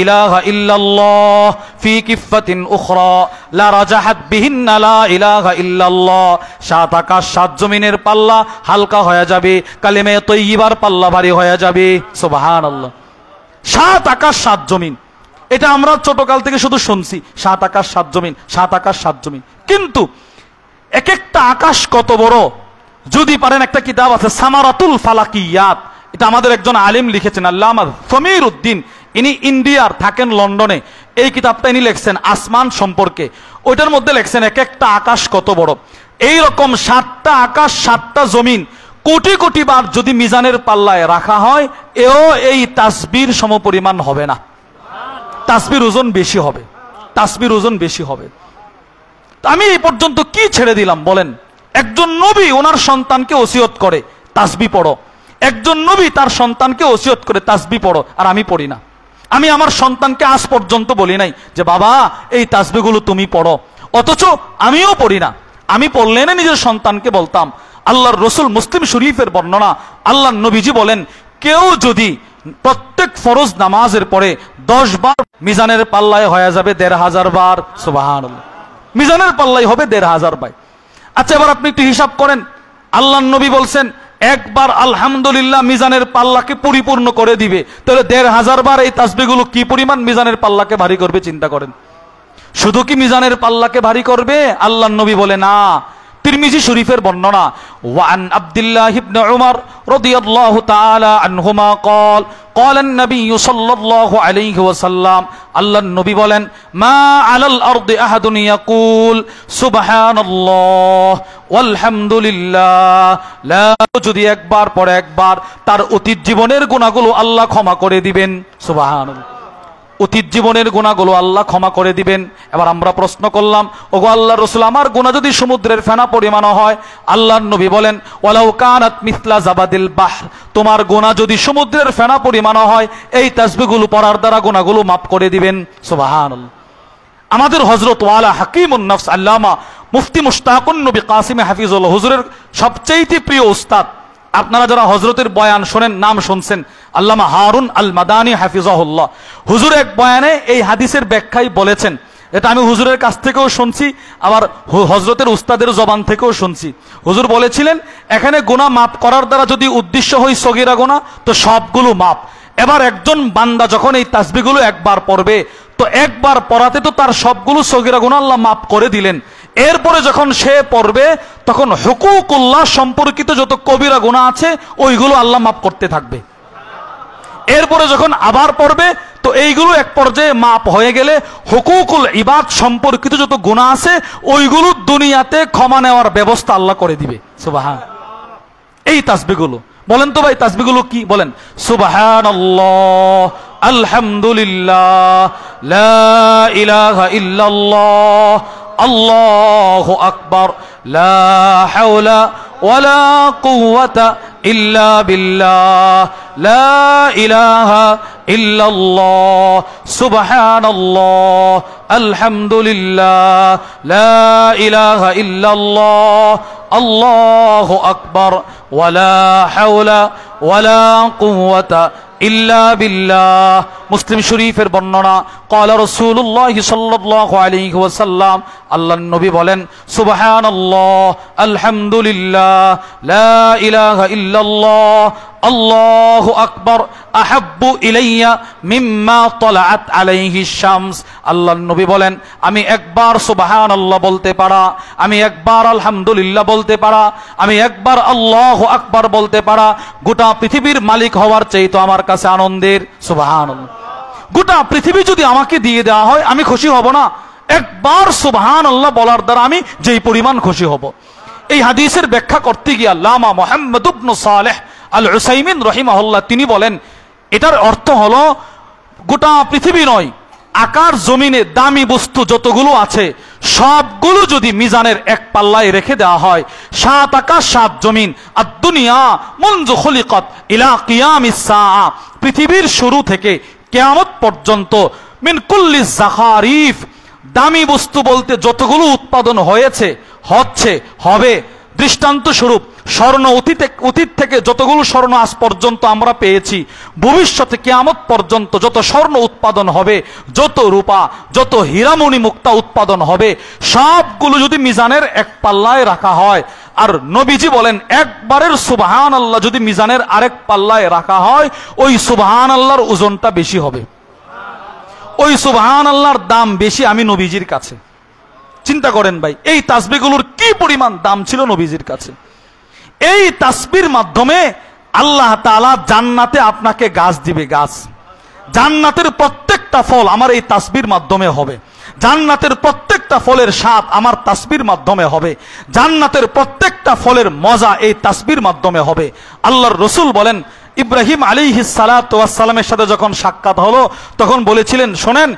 ইলাহা ইল্লাল্লাহ ফি কিফাতিন উখরা লা রাজাহাত বিহিন্না লা ইলাহা ইল্লাল্লাহ, 7 আকাশ 7 জমিনের পাল্লা হালকা হয়ে যাবে, কালিমে তৈয়্যিবার পাল্লা ভারী হয়ে যাবে। সুবহানাল্লাহ। সাত আকাশ সাত জমিন, এটা আমরা ছোটকাল থেকে শুধু শুনছি, সাত আকাশ সাত জমিন, সাত আকাশ সাত জমিন। কিন্তু এক একটা আকাশ কত বড়, যদি পারেন একটা কিতাব আছে সামারাতুল ফালাকিয়াত, এটা আমাদের একজন আলিম লিখেছেন, আল্লামা সমীর উদ্দিন, ইনি ইন্ডিয়ার, থাকেন লন্ডনে। এই কিতাবটা ইনি লিখছেন আসমান সম্পর্কে। ওইটার মধ্যে লিখছেন এক একটা আকাশ কত বড়। এই রকম সাতটা আকাশ সাতটা জমিন কোটি কোটি বার যদি মিজানের পাল্লায় রাখা হয়, এও এই তাসবির সমপরিমাণ হবে না। তাসবির ওজন বেশি হবে, তাসবির ওজন বেশি হবে। আমি এই পর্যন্ত কি ছেড়ে দিলাম বলেন? একজন নবী ওনার সন্তানকে ওসিয়ত করে তাসবি পড়ো, একজন নবী তার সন্তানকে ওসিয়ত করে তাসবি পড়ো, আর আমি পড়ি না। আমি আমার সন্তানকে আজ পর্যন্ত বলি নাই যে বাবা এই তাসবিগুলো তুমি পড়ো, অথচ আমিও পড়ি না। আমি পড়লে না নিজের সন্তানকে বলতাম। আল্লাহর রসুল, মুসলিম শরীফের বর্ণনা, আল্লাহর নবীজি বলেন, কেউ যদি প্রত্যেক ফরজ নামাজের পরে 10 বার মিজানের পাল্লায় হয়ে যাবে 1500 বার। সুবহানাল্লাহ, মিজানের পাল্লাই হবে 1500 বার। আচ্ছা, এবার আপনি একটু হিসাব করেন, আল্লাহর নবী বলছেন একবার আলহামদুলিল্লাহ মিজানের পাল্লাকে পরিপূর্ণ করে দিবে, তাহলে 1500 বার এই তাসবিহগুলো কি পরিমাণ মিজানের পাল্লাকে ভারী করবে চিন্তা করেন। শুধু কি মিজানের পাল্লাকে ভারী করবে? আল্লাহর নবী বলে না। তিরমিজি শরীফের বর্ণনা, ওয়ান আব্দুল্লাহ ইবনে উমর রাদিয়াল্লাহু তাআলা আনহুমা قال قال النبي صلى الله عليه وسلم, আল্লাহর নবী বলেন, মা আলাল আরদি আহাদুন ইয়াকুল সুবহানাল্লাহ ওয়ালহামদুলিল্লাহ লা, যদি একবার পরে একবার তার অতীত জীবনের গুনাহগুলো আল্লাহ ক্ষমা করে দিবেন। সুবহানাল্লাহ, অতীত জীবনের গুনাহগুলো আল্লাহ ক্ষমা করে দিবেন। এবার আমরা প্রশ্ন করলাম, ওগো আল্লাহর রাসূল, আমার গুনাহ যদি সমুদ্রের ফেনা পরিমাণ হয়, আল্লাহর নবী বলেন, ওয়ালাউ কানাত মিসলা জাবাদিল বাহর, তোমার গুনাহ যদি সমুদ্রের ফেনা পরিমাণ হয়, এই তাসবিহগুলো পড়ার দ্বারা গুনাহগুলো মাফ করে দিবেন। সুবহানাল্লাহ। আমাদের হযরত ওয়ালা হাকিমুন নফস আল্লামা মুফতি মুশতাকুন নবী কাসিম হাফিজুল্লাহ হুজুরের সবচেয়ে প্রিয় উস্তাদ, আপনারা যারা হযরতের বয়ান শোনেন, নাম শুনছেন, আল্লামা হারুন আল মাদানী হাফিজাহুল্লাহ। হুজুর এক বয়ানে এই হাদিসের ব্যাখ্যাই বলেছেন, এটা আমি হুজুরের কাছ থেকেও শুনছি, আবার হযরতের উস্তাদের জবান থেকেও শুনছি। হুজুর বলেছিলেন, এখানে গুনাহ মাফ করার দ্বারা যদি উদ্দেশ্য হয় সগীরা গুনাহ, তো সবগুলো মাফ। এবার একজন বান্দা যখন এই তাসবিহগুলো একবার পড়বে, তো একবার পড়াতে তো তার সবগুলো সগীরা গুনাহ আল্লাহ মাফ করে দিলেন। এরপরে যখন সে পড়বে, তখন হুকুকুল্লাহ সম্পর্কিত যত কবিরা গুনাহ আছে ওইগুলো আল্লাহ মাফ করতে থাকবে। এরপরে যখন আবার পড়বে, তো এইগুলো এক পর্যায়ে মাপ হয়ে গেলে হুকুকুল ইবাদ সম্পর্কিত যত গুনাহ আছে ওইগুলো দুনিয়াতে ক্ষমা নেওয়ার ব্যবস্থা আল্লাহ করে দিবে। সুবহান। এই তাসবিহগুলো বলেন তো ভাই, তাসবিহগুলো কি বলেন? সুবহানাল্লাহ, আলহামদুলিল্লাহ, লা ইলাহা ইল্লাল্লাহ, আল্লাহু আকবার, লা হাওলা ওয়ালা কুওয়াতা ইল্লা বিল্লাহ, লা ইলাহা ইল্লাল্লাহ, সুবহানাল্লাহ, আলহামদুলিল্লাহ, লা ইলাহা ইল্লাল্লাহ, আল্লাহু আকবার, ওয়ালা হাওলা ওয়ালা কুওয়াতা ইল্লা বিল্লাহ। মুসলিম শরীফের বর্ণনা, ক্বালা রাসূলুল্লাহ সাল্লাল্লাহু আলাইহি ওয়াসাল্লাম, আল্লাহর নবী বলেন, সুবহানাল্লাহ, আলহামদুলিল্লাহ, লা ইলাহা ইল্লাল্লাহ, আল্লাহু আকবার, আহাব্বু ইলাইয়া মিম্মা তালাআত আলাইহি শামস। আল্লাহর নবী বলেন, আমি একবার সুবহানাল্লাহ বলতে পারা, আমি একবার আলহামদুলিল্লাহ বলতে পারা, আমি একবার আল্লাহু আকবার বলতে পারা, গোটা পৃথিবীর মালিক হওয়ার চাইতে আমার কাছে আনন্দের। সুবহানাল্লাহ। গোটা পৃথিবী যদি আমাকে দিয়ে দেওয়া হয়, আমি খুশি হব না? একবার সুবহানাল্লাহ বলার দ্বারা আমি যেই পরিমাণ খুশি হব। এই হাদিসের ব্যাখ্যা করতে গিয়ে আল্লামা মুহাম্মদ ইবনে সালেহ আল উসাইমিন রাহিমাহুল্লাহ তিনি বলেন, এটার অর্থ হলো গোটা পৃথিবী নয়, আকাশ জমিনে দামি বস্তু যতগুলো আছে সবগুলো যদি মিজানের এক পাল্লায় রেখে দেওয়া হয়, 7 আকাশ 7 জমিন, আর দুনিয়া মুনযু খুলিকাত ইলা কিয়ামিস সাআ, পৃথিবীর শুরু থেকে কিয়ামত পর্যন্ত, মিন কুল্লি যাখারিফ, দামি বস্তু বলতে যতগুলো উৎপাদন হয়েছে, হচ্ছে, হবে, দৃষ্টান্ত স্বরূপ স্বর্ণ অতীত থেকে যতগুলো স্বর্ণ আজ পর্যন্ত আমরা পেয়েছি, ভবিষ্যতে কিয়ামত পর্যন্ত যত স্বর্ণ উৎপাদন হবে, যত রূপা, যত হীরামণি মুক্তা উৎপাদন হবে, সবগুলো যদি মিজানের এক পাল্লায় রাখা হয়, আর নবীজি বলেন একবারের সুবহানাল্লাহ যদি মিজানের আরেক পাল্লায় রাখা হয়, ওই সুবহানাল্লাহর ওজনটা বেশি হবে, ওই সুবহানাল্লাহর দাম বেশি আমি নবীজির কাছে। চিন্তা করেন ভাই, এই তাসবিহগুলোর কি পরিমাণ দাম ছিল নবীজির কাছে। এই তাসবির মাধ্যমে আল্লাহ তাআলা জান্নাতে আপনাকে গাছ দিবে, গাছ। জান্নাতের প্রত্যেকটা ফল আমার এই তাসবির মাধ্যমে হবে। জান্নাতের প্রত্যেকটা ফলের স্বাদ আমার তাসবির মাধ্যমে হবে। জান্নাতের প্রত্যেকটা ফলের মজা এই তাসবির মাধ্যমে হবে। আল্লাহর রাসূল বলেন, ইব্রাহিম আলাইহিস সালাতু ওয়াস সালামের সাথে যখন সাক্ষাৎ হলো, তখন বলেছিলেন, শোনেন,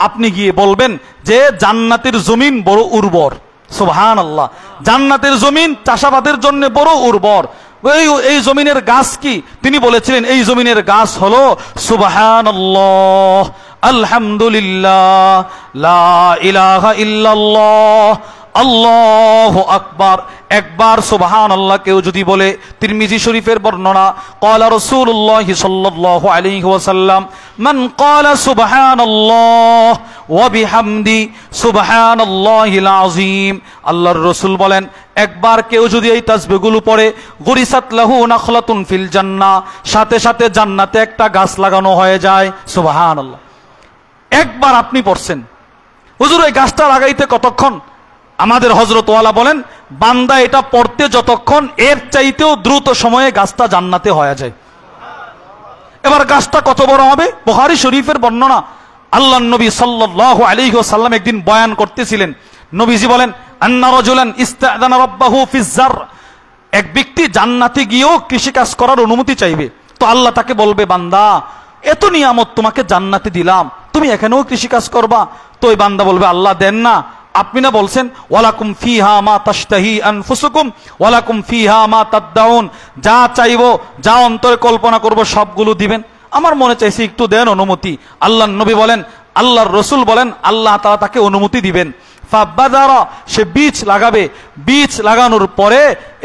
আপনি গিয়ে বলবেন যে জান্নাতের জমিন বড় উর্বর। সুবহানাল্লাহ। জান্নাতের জমিন চাষাবাদের জন্য বড় উর্বর। এই জমিনের গাছ কি? তিনি বলেছিলেন এই জমিনের গাছ হলো সুবহানাল্লাহ, আলহামদুলিল্লাহ, লা ইলাহা ইল্লাল্লাহ, আল্লাহু আকবার। একবার সুবহানাল্লাহ কেউ যদি বলে, তিরমিজি শরীফের বর্ণনা, ক্বালা রাসূলুল্লাহ সাল্লাল্লাহু আলাইহি ওয়াসাল্লাম, মান ক্বালা সুবহানাল্লাহ ওয়া বিহামদি সুবহানাল্লাহিল আযীম। আল্লাহর রাসূল বলেন, একবার কেউ যদি এই তাসবিহগুলো পড়ে, গুরিসাত লাহু নাখলাতুন ফিল জান্নাহ, সাথে সাথে জান্নাতে একটা গাছ লাগানো হয়ে যায়। সুবহানাল্লাহ। একবার আপনি পড়ছেন, হুজুর এই গাছটা লাগাইতে কতক্ষণ? আমাদের হযরত ওয়ালা বলেন, বান্দা এটা পড়তে যতক্ষণ, এর চাইতেও দ্রুত সময়ে গাছটা জান্নাতে হয়ে যায়। এবার গাছটা কত বড় হবে? বুখারী শরীফের বর্ণনা, আল্লাহর নবী সাল্লাল্লাহু আলাইহি ওয়াসাল্লাম একদিন বয়ান করতেছিলেন। নবীজি বলেন, আন্না রাজুলান ইস্তাযানা রাব্বাহু ফিজ-জার, এক ব্যক্তি জান্নাতে গিয়েও কৃষিকাজ করার অনুমতি চাইবে। তো আল্লাহ তাকে বলবে, বান্দা এত নিয়ামত তোমাকে জান্নাতে দিলাম, তুমি এখানেও কৃষিকাজ করবা? তো ওই বান্দা বলবে, আল্লাহ দেন না, আপনি না বলছেন ওয়ালাকুম ফিহা মা তাশতাহি আনফুসুকুম ওয়ালাকুম ফিহা মা তাদদাউন, যা চাইবো, যা অন্তরে কল্পনা করব সবগুলো দিবেন, আমার মনে চাইছে একটু দেন অনুমতি। আল্লাহর নবী বলেন, আল্লাহর রাসূল বলেন, আল্লাহ তাআলা তাকে অনুমতি দিবেন। ফাবাদারা, সে বীজ লাগাবে, বীজ লাগানোর পরে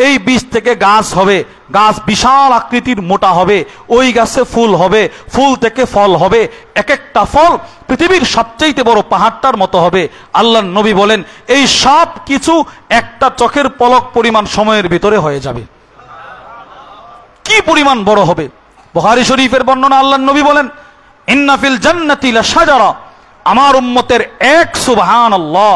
এই বীজ থেকে গাছ হবে, গাছ বিশাল আকৃতির মোটা হবে, ওই গাছে ফুল হবে, ফুল থেকে ফল হবে, এক একটা ফল পৃথিবীর সবচেয়ে বড় পাহাড়টার মতো হবে। আল্লাহর নবী বলেন, এই সব কিছু একটা চোখের পলক পরিমাণ সময়ের ভিতরে হয়ে যাবে। কি পরিমাণ বড় হবে! বুখারী শরীফের বর্ণনা, আল্লাহর নবী বলেন, ইন্না ফিল জান্নাতি লাশাজারা, আমার উম্মতের এক সুবহানাল্লাহ,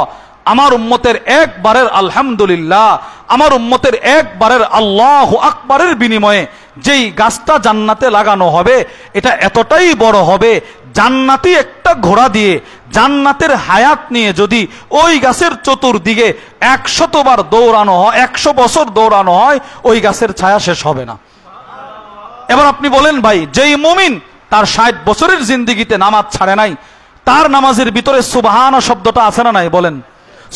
আমার উম্মতের একবারের আলহামদুলিল্লাহ, আমার উম্মতের একবারের আল্লাহু আকবারের বিনিময়ে যেই গাছটা জান্নাতে লাগানো হবে, এটা এতটাই বড় হবে, জান্নাতি একটা ঘোড়া দিয়ে জান্নাতের হায়াত নিয়ে যদি ওই গাছের চতুর্দিকে 100 বার দৌড়ানো হয়, 100 বছর দৌড়ানো হয়, ওই গাছের ছায়া শেষ হবে না। এবার আপনি বলেন ভাই, যেই মুমিন তার 60 বছরের জিন্দেগিতে নামাজ ছাড়ে নাই, তার নামাজের ভিতরে সুবহান শব্দটা আছে না নাই? বলেন,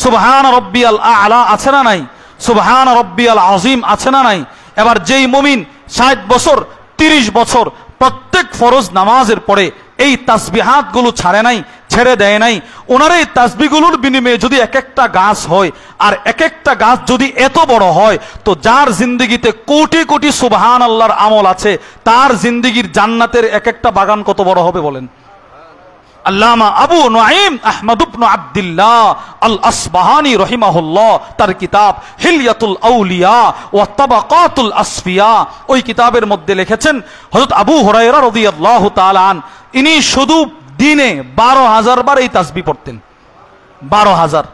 সুবহান রব্বিয়াল আ'লা আছে না নাই? সুবহান রব্বিয়াল আযীম আছে না নাই? এবার যেই মুমিন 60 বছর 30 বছর প্রত্যেক ফরজ নামাজের পরে এই তাসবিহাতগুলো ছাড়ে নাই, ছেড়ে দেয় নাই, ওনার এই তাসবিহগুলোর বিনিময়ে যদি এক একটা গাছ হয়, আর এক একটা গাছ যদি এত বড় হয়, তো যার জিন্দেগিতে কোটি কোটি সুবহান আল্লাহর আমল আছে, তার জিন্দেগির জান্নাতের এক একটা বাগান কত বড় হবে বলেন। আল্লামা আবু নুআইম আহমদ ইবনে আব্দুল্লাহ আল আসবাহানী রাহিমাহুল্লাহ, তার কিতাব হিলিয়াতুল আউলিয়া ওয়া তাবাকাতুল আসফিয়া, ওই কিতাবের মধ্যে লিখেছেন, হযরত আবু হুরায়রা রাদিয়াল্লাহু তাআলা আন, ইনি শুধু দিনে 12,000 বার এই তাসবিহ পড়তেন। 12,000,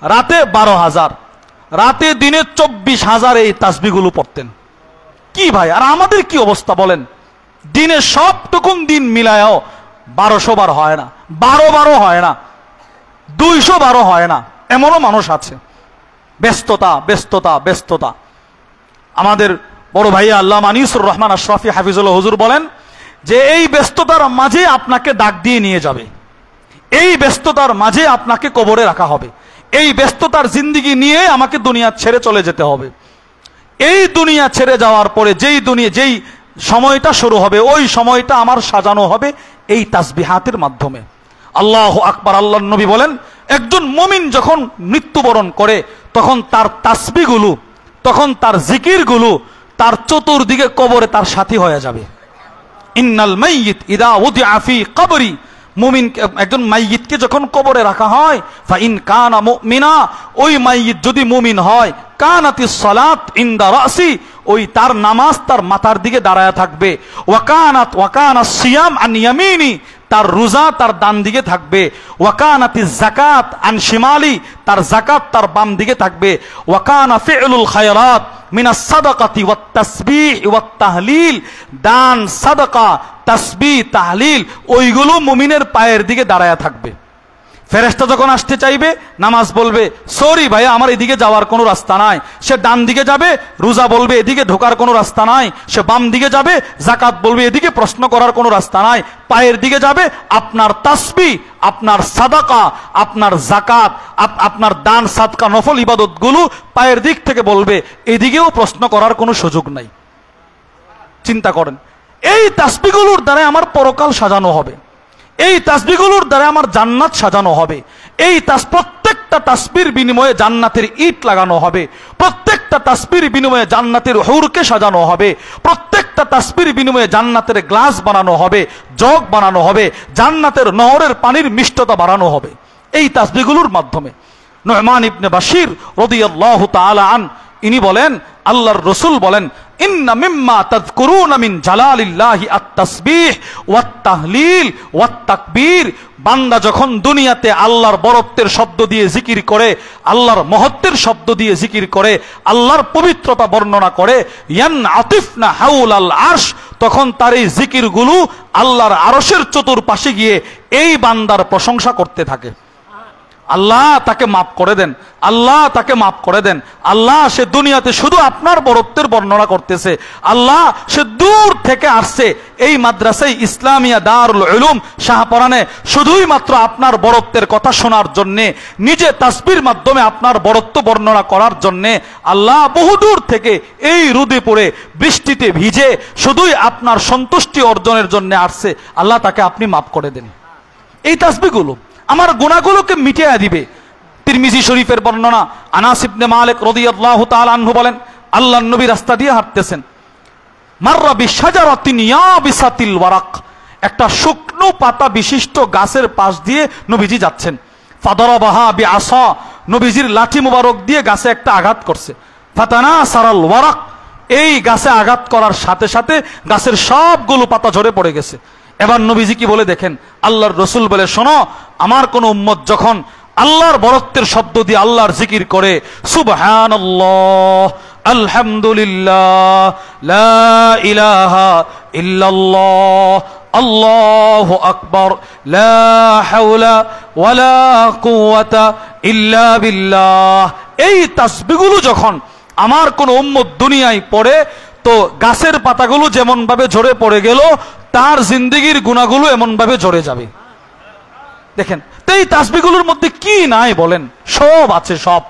রাতে 12,000, রাতে দিনে 24,000 এই তাসবিহগুলো পড়তেন। কি ভাই, আর আমাদের কি অবস্থা বলেন? দিনে সবটুকুন দিন মিলায়ও 1200 বার হয় না, 12 হয় না, 212 হয় না, এমনও মানুষ আছে। ব্যস্ততা ব্যস্ততা ব্যস্ততা। আমাদের বড় ভাইয়া আল্লামা আনিসুর রহমান আশরাফি হাফিজুল্লাহ হুজুর বলেন যে এই ব্যস্ততার মাঝে আপনাকে ডাক দিয়ে নিয়ে যাবে, এই ব্যস্ততার মাঝে আপনাকে কবরে রাখা হবে, এই ব্যস্ততার জিন্দেগি নিয়ে আমাকে দুনিয়া ছেড়ে চলে যেতে হবে। এই দুনিয়া ছেড়ে যাওয়ার পরে যেই সময়টা শুরু হবে, ওই সময়টা আমার সাজানো হবে এই তাসবিহাতের মাধ্যমে। আল্লাহু আকবার। আল্লাহর নবী বলেন, একজন মুমিন যখন মৃত্যুবরণ করে, তখন তার তাসবিহগুলো তখন তার জিকিরগুলো তার চতুর্দিকে কবরে তার সাথী হয়ে যাবে। ইন্নাল মাইয়িত ইদা উদিআ ফি কবরি, মুমিন একজন মাইয়িতকে যখন কবরে রাখা হয়, ফা ইন কানা মুমিনা, ওই মাইয়িত যদি মুমিন হয়, কানাতিস সালাত ইনদা রাসি, ওই তার নামাজ তার মাথার দিকে দাঁড়ায় থাকবে। ওয়াকানাস সিয়াম আন ইয়ামিনি, তার রোজা তার ডান দিকে থাকবে। ওয়াকানাতিজ যাকাত আন শিমালি, তার যাকাত তার বাম দিকে থাকবে। ওয়াকানা ফি'লুল খায়রাত মিনাস সাদাকাতি ওয়াত তাসবিহ ওয়াত তাহলিল, দান, সাদাকা, তাসবিহ, তাহলিল ওইগুলো মুমিনের পায়ের দিকে দাঁড়ায় থাকবে। ফেরেশতা যখন আসতে চাইবে, নামাজ বলবে সরি ভাই আমার এদিকে যাওয়ার কোনো রাস্তা নাই, সে ডান দিকে যাবে। রোজা বলবে এদিকে ঢোকার কোনো রাস্তা নাই, সে বাম দিকে যাবে। যাকাত বলবে এদিকে প্রশ্ন করার কোনো রাস্তা নাই, পায়ের দিকে যাবে। আপনার তাসবিহ, আপনার সাদাকা, আপনার যাকাত, আপনার দান, সাদকা, নফল ইবাদতগুলো পায়ের দিক থেকে বলবে এদিকেও প্রশ্ন করার কোনো সুযোগ নাই। চিন্তা করেন, এই তাসবিহগুলোর দ্বারা আমার পরকাল সাজানো হবে, এই তাসবিহগুলোর দ্বারা আমার জান্নাত সাজানো হবে। এই প্রত্যেকটা তাসবির বিনিময়ে জান্নাতের ইট লাগানো হবে, প্রত্যেকটা তাসবির বিনিময়ে জান্নাতের হুরকে সাজানো হবে, প্রত্যেকটা তাসবির বিনিময়ে জান্নাতের গ্লাস বানানো হবে, জগ বানানো হবে, জান্নাতের নহরের পানির মিষ্টতা বাড়ানো হবে এই তাসবিহগুলোর মাধ্যমে। নু'মান ইবনে বাশির রাদিয়াল্লাহু তাআলা আন, ইনি বলেন, আল্লাহর রাসূল বলেন, ইন্না মিম্মা তাযকুরুনা মিন জালালিল্লাহি আত-তাসবিহ ওয়াত তাহলিল ওয়াত তাকবীর। বান্দা যখন দুনিয়াতে আল্লাহর বরত্বের শব্দ দিয়ে জিকির করে, আল্লাহর মহত্বের শব্দ দিয়ে জিকির করে, আল্লাহর পবিত্রতা বর্ণনা করে, ইয়ানআতিফনা হাওলাল আরশ, তখন তার এই জিকিরগুলো আল্লাহর আরশের চতুর্পাশে গিয়ে এই বান্দার প্রশংসা করতে থাকে। আল্লাহ তাকে মাফ করে দেন, আল্লাহ তাকে মাফ করে দেন। আল্লাহ সে দুনিয়াতে শুধু আপনার বরত্বের বর্ণনা করতেছে, আল্লাহ সে দূর থেকে আসছে এই মাদ্রাসায় ইসলামিয়া দারুল উলুম শাহপরানে শুধুই মাত্র আপনার বরত্বের কথা শোনার জন্যে, নিজে তাসবির মাধ্যমে আপনার বরত্ব বর্ণনা করার জন্যে আল্লাহ বহুদূর থেকে এই রোদে পড়ে বৃষ্টিতে ভিজে শুধুই আপনার সন্তুষ্টি অর্জনের জন্য আসছে। আল্লাহ তাকে আপনি মাফ করে দেন। এই তাসবিহগুলো আমার গুনাহগুলোকে মিটিয়ে দিবে। তিরমিজি শরীফের বর্ণনা, আনাস ইবনে মালিক রাদিয়াল্লাহু তাআলা আনহু বলেন, আল্লাহর নবী রাস্তা দিয়ে হাঁটতেছেন, মাররা বিশাজারাতিন ইয়াবিসাতিল ওয়ারাক, একটা শুকনো পাতা বিশিষ্ট গাছের পাশ দিয়ে নবীজি যাচ্ছেন। ফাদারাবাহা বিআসা, নবীজির লাঠি মুবারক দিয়ে গাছে একটা আঘাত করছে। ফাতানাসারাল ওয়ারাক, এই গাছে আঘাত করার সাথে সাথে গাছের সবগুলো পাতা ঝরে পড়ে গেছে। এবার নবীজি কি বলে দেখেন, আল্লাহর রাসূল বলে, শোনো, আমার কোন উম্মত যখন আল্লাহর বরত্বের শব্দ দিয়ে আল্লাহর জিকির করে, সুবহানাল্লাহ, আলহামদুলিল্লাহ, লা ইলাহা ইল্লাল্লাহ, আল্লাহু আকবার, লা হাওলা ওয়ালা কুওয়াতা ইল্লা বিল্লাহ, এই তাসবিহগুলো যখন আমার কোন উম্মত দুনিয়ায় পড়ে, তো গাছের পাতাগুলো যেমন ভাবে ঝরে পড়ে গেল, তার জিন্দেগির গুনাহগুলো এমন ভাবে ঝরে যাবে। দেখেন তো এই তাসবিহগুলোর মধ্যে কি নাই বলেন? সব আছে, সব।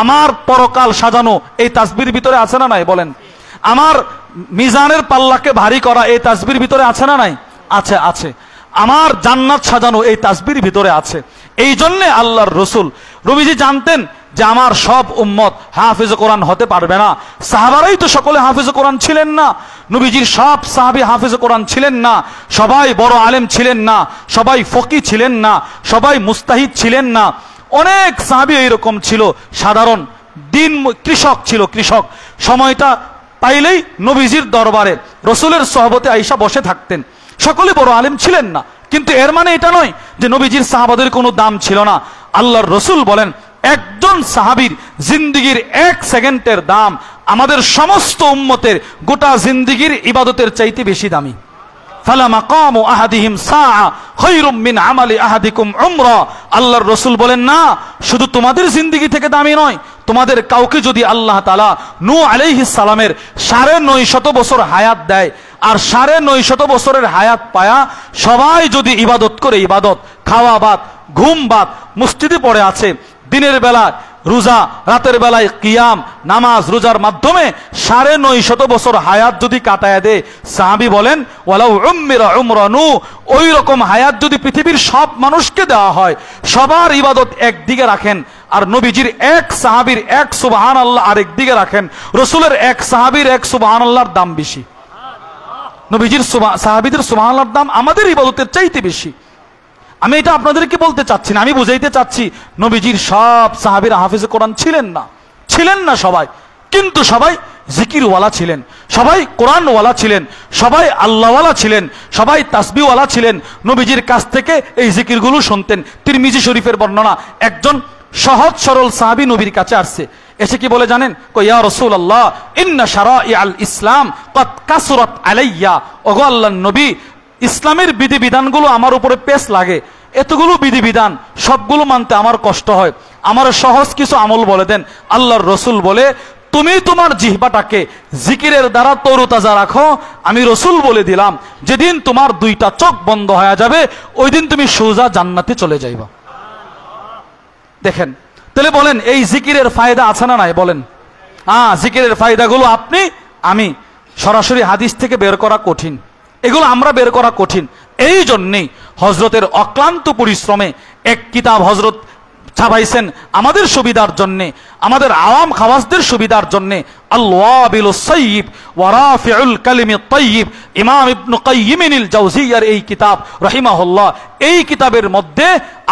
আমার পরকাল সাজানো এই তাসবির ভিতরে আছে না নাই বলেন? আমার মিজানের পাল্লাকে ভারী করা এই তাসবির ভিতরে আছে না নাই? আছে, আছে। আমার জান্নাত সাজানো এই তাসবির ভিতরে আছে। এই জন্যে আল্লাহর রাসূল নবীজি জানতেন যে আমার সব উম্মত হাফেজ কোরআন হতে পারবে না। সাহাবারাই তো সকলে হাফেজ কোরআন ছিলেন না, নবীজির সব সাহাবী হাফেজ কোরআন ছিলেন না, সবাই বড় আলেম ছিলেন না, সবাই ফকি ছিলেন না, সবাই মুস্তাহিদ ছিলেন না। অনেক সাহাবী এইরকম ছিল, সাধারণ দিন কৃষক ছিল, কৃষক। সময়টা পাইলেই নবীজির দরবারে রাসূলের সোহবতে আয়েশা বসে থাকতেন। সকলে বড় আলেম ছিলেন না, কিন্তু এর মানে এটা নয় যে নবীজির সাহাবাদের কোনো দাম ছিল না। আল্লাহর রাসূল বলেন, একজন সাহাবীর জিন্দেগির 1 সেকেন্ডের দাম আমাদের সমস্ত উম্মতের গোটা জিন্দেগির ইবাদতের চাইতে বেশি দামি। ফালা মাকামু আহাদিহিম সাআ খায়রুম মিন আমালি আহাদিকুম উমরা। আল্লাহর রাসূল বলেন, না, শুধু তোমাদের জিন্দেগি থেকে দামি নয়, তোমাদের কাউকে যদি আল্লাহ তাআলা নূহ আলাইহিস সালামের 950 বছর হায়াত দেয়, আর 950 বছরের হায়াত পায়া সবাই যদি ইবাদত করে, ইবাদত, খাওয়া বাদ, ঘুম বাদ, মসজিদে পড়ে আছে, দিনের বেলা রোজা, রাতের বেলায় কিয়াম, নামাজ রোজার মাধ্যমে 950 বছর হায়াত যদি কাটায় দেয়, সাহাবী বলেন ওয়ালাউ উম্মিরা উমরানু, ওই রকম হায়াত যদি পৃথিবীর সব মানুষকে দেওয়া হয়, সবার ইবাদত একদিকে রাখেন আর নবীজির এক সাহাবীর এক সুবহানাল্লাহ আরেক দিকে রাখেন, রাসূলের এক সাহাবীর এক সুবহানাল্লাহর দাম বেশি, নবীজির সাহাবীদের সুবহানাল্লাহর দাম আমাদের ইবাদতের চাইতে বেশি। আমি এটা আপনাদেরকে বলতে চাচ্ছি না, আমি বুঝাইতে চাচ্ছি নবীজির সব সাহাবীরা হাফেজে কোরআন ছিলেন না সবাই, কিন্তু সবাই জিকিরওয়ালা ছিলেন, সবাই কোরআনওয়ালা ছিলেন, সবাই আল্লাহওয়ালা ছিলেন, সবাই তাসবিহওয়ালা ছিলেন। নবীজির কাছ থেকে এই জিকিরগুলো শুনতেন। তিরমিজি শরীফের বর্ণনা, একজন সহজ সরল সাহাবী নবীর কাছে আসছে, এসে কি বলে জানেন? ইয়া রাসূলুল্লাহ ইন্না শারাইআল ইসলাম ক্বাদ কাসরাত আলাইয়া, ওগো আল্লাহর নবী, ইসলামের বিধিবিধানগুলো আমার উপরে পেশ লাগে, এতগুলো বিধিবিধান সবগুলো মানতে আমার কষ্ট হয়, আমার সহজ কিছু আমল বলে দেন। আল্লাহর রসুল বলে, তুমি তোমার জিহ্বাটাকে জিকিরের দ্বারা তরুতাজা রাখো, আমি রসুল বলে দিলাম যেদিন তোমার দুইটা চোখ বন্ধ হয়ে যাবে ওই দিন তুমি সোজা জান্নাতে চলে যাইবা। দেখেন, তাহলে বলেন এই জিকিরের ফায়দা আছে না নাই? বলেন। জিকিরের ফায়দাগুলো আপনি আমি সরাসরি হাদিস থেকে বের করা কঠিন, এগুলো আমরা বের করা কঠিন। এই জন্যেই হজরতের অক্লান্ত পরিশ্রমে এক কিতাব হজরত ছাপাইছেন আমাদের সুবিধার জন্যে, আমাদের আওয়াম খাওয়াসদের সুবিধার জন্যে, আল-ওয়াবিলুস সাইয়্যিব ওয়া রাফিউল কালিমিত তাইয়্যিব, ইমাম ইবনে কাইয়্যিমিল জাওজিয়ার এই কিতাব রাহিমাহুল্লাহ। এই কিতাবের মধ্যে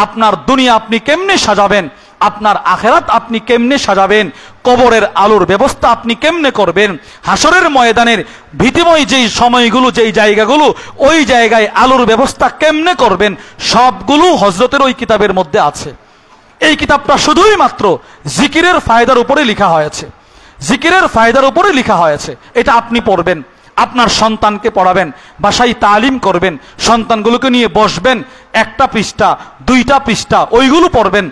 আপনার দুনিয়া আপনি কেমনে সাজাবেন, আপনার আখেরাত আপনি কেমনে সাজাবেন, কবরের আলোর ব্যবস্থা আপনি কেমনে করবেন, হাসরের ময়দানের ভীতিময় যেই সময়গুলো, যেই জায়গাগুলো, ওই জায়গায় আলোর ব্যবস্থা কেমনে করবেন, সবগুলো হজরতের ওই কিতাবের মধ্যে আছে। এই কিতাবটা শুধুই মাত্র জিকিরের ফায়দার উপরে লেখা হয়েছে, জিকিরের ফায়দার উপরে লেখা হয়েছে। এটা আপনি পড়বেন, আপনার সন্তানকে পড়াবেন, বাসায় তালিম করবেন, সন্তানগুলোকে নিয়ে বসবেন, একটা পৃষ্ঠা দুইটা পৃষ্ঠা ওইগুলো পড়বেন।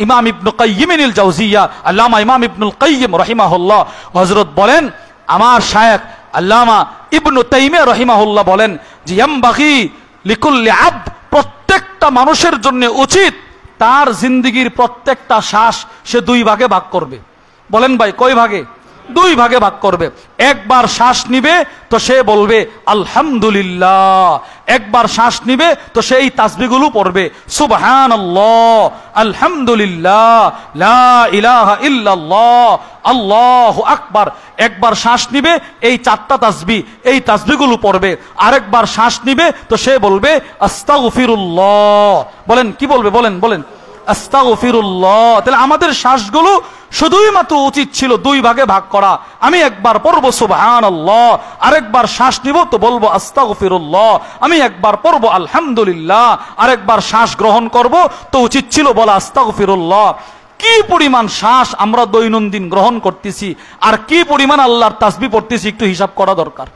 ইমাম ইবনে কাইয়্যিমিল জাওজিয়া, আল্লামা ইমাম ইবনুল কাইয়্যিম রাহিমাহুল্লাহ হযরত বলেন, আমার শায়েখ আল্লামা ইবনে তাইমিয়া রাহিমাহুল্লাহ বলেন যে ইয়ামবাগি লিকুল্লি আবদ, প্রত্যেকটা মানুষের জন্য উচিত তার জিন্দেগীর প্রত্যেকটা শ্বাস সে দুই ভাগে ভাগ করবে। বলেন ভাই, কয় ভাগে? দুই ভাগে ভাগ করবে। একবার শ্বাস নিবে তো সে বলবে আলহামদুলিল্লাহ, একবার শ্বাস নিবে তো সেই তাসবিহগুলো পড়বে, সুবহানাল্লাহ, আলহামদুলিল্লাহ, লা ইলাহা ইল্লাল্লাহ, আল্লাহু আকবার। একবার শ্বাস নিবে এই চারটা তাসবিহ, এই তাসবিহগুলো পড়বে। আরেকবার শ্বাস নিবে তো সে বলবে আস্তাগফিরুল্লাহ। বলেন, কি বলবে? বলেন বলেন, আস্তাগফিরুল্লাহ। তাহলে আমাদের শ্বাসগুলো শুধুই মাত্র উচিত ছিল দুই ভাগে ভাগ করা। আমি একবার পড়বো সুবহানাল্লাহ, আরেকবার শ্বাস নিব তো বলবো আস্তাগফিরুল্লাহ। আমি একবার পড়বো আলহামদুলিল্লাহ, আরেকবার শ্বাস গ্রহণ করব তো উচিত ছিল বলা আস্তাগফিরুল্লাহ। কি পরিমাণ শ্বাস আমরা দৈনন্দিন গ্রহণ করতেছি আর কি পরিমাণ আল্লাহর তাসবিহ পড়তেছি, একটু হিসাব করা দরকার,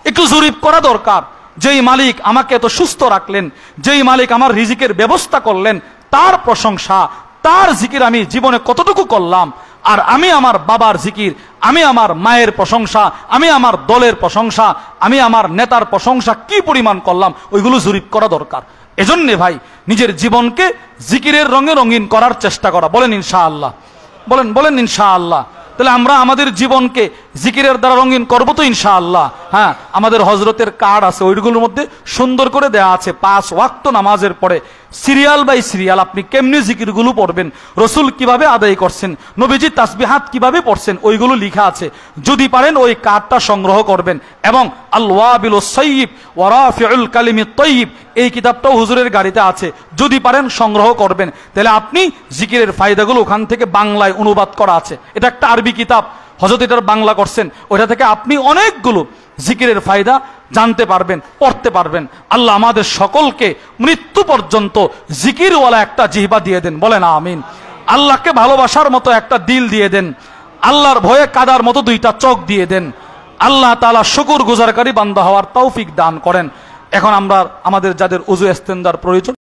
একটু জরিপ করা দরকার। যেই মালিক আমাকে এত সুস্থ রাখলেন, যেই মালিক আমার রিজিকের ব্যবস্থা করলেন, তার প্রশংসা, তার জিকির আমি জীবনে কতটুকু করলাম। আর আমি আমার বাবার জিকির, আমি আমার মায়ের প্রশংসা, আমি আমার দলের প্রশংসা, আমি আমার নেতার প্রশংসা কি পরিমাণ করলাম, ওইগুলো জরিপ করা দরকার। এজন্য ভাই নিজের জীবনকে জিকিরের রঙে রঙিন করার চেষ্টা করা। বলেন ইনশাআল্লাহ, বলেন বলেন ইনশাআল্লাহ। তাহলে আমরা আমাদের জীবনকে জিকিরের দ্বারা রঙিন করবো তো ইনশাআল্লাহ। হ্যাঁ, আমাদের হজরতের কার্ড আছে, ওইগুলোর মধ্যে সুন্দর করে দেয়া আছে 5 ওয়াক্ত নামাজের পরে সিরিয়াল বাই সিরিয়াল আপনি কেমনি জিকিরগুলো পড়বেন, রসুল কিভাবে আদায় করছেন, নবীজি তাসবিহাত কিভাবে পড়ছেন, ওইগুলো লেখা আছে। যদি পারেন ওই কার্ডটা সংগ্রহ করবেন। এবং আল-ওয়াবিলুস সাইয়্যিব ওয়া রাফিউল কালিমিত তাইয়্যিব, এই কিতাবটাও হুজুরের গাড়িতে আছে, যদি পারেন সংগ্রহ করবেন। তাহলে আপনি জিকিরের ফায়দাগুলো ওখান থেকে বাংলায় অনুবাদ করা আছে। এটা একটা আরবি কিতাব, হযরত এটার বাংলা করছেন, ওইটা থেকে আপনি অনেকগুলো জিকিরের ফায়দা জানতে পারবেন, পড়তে পারবেন। আল্লাহ আমাদের সকলকে মৃত্যু পর্যন্ত জিকিরওয়ালা একটা জিহ্বা দিয়ে দেন। বলেন আমিন। আল্লাহকে ভালোবাসার মতো একটা দিল দিয়ে দেন, আল্লাহর ভয়ে কাদার মতো দুইটা চোখ দিয়ে দেন। আল্লাহ তাআলা শুকর গুজারকারী বান্দা হওয়ার তৌফিক দান করেন। এখন আমরা আমাদের যাদের উযু ইস্তেনজার প্রয়োজন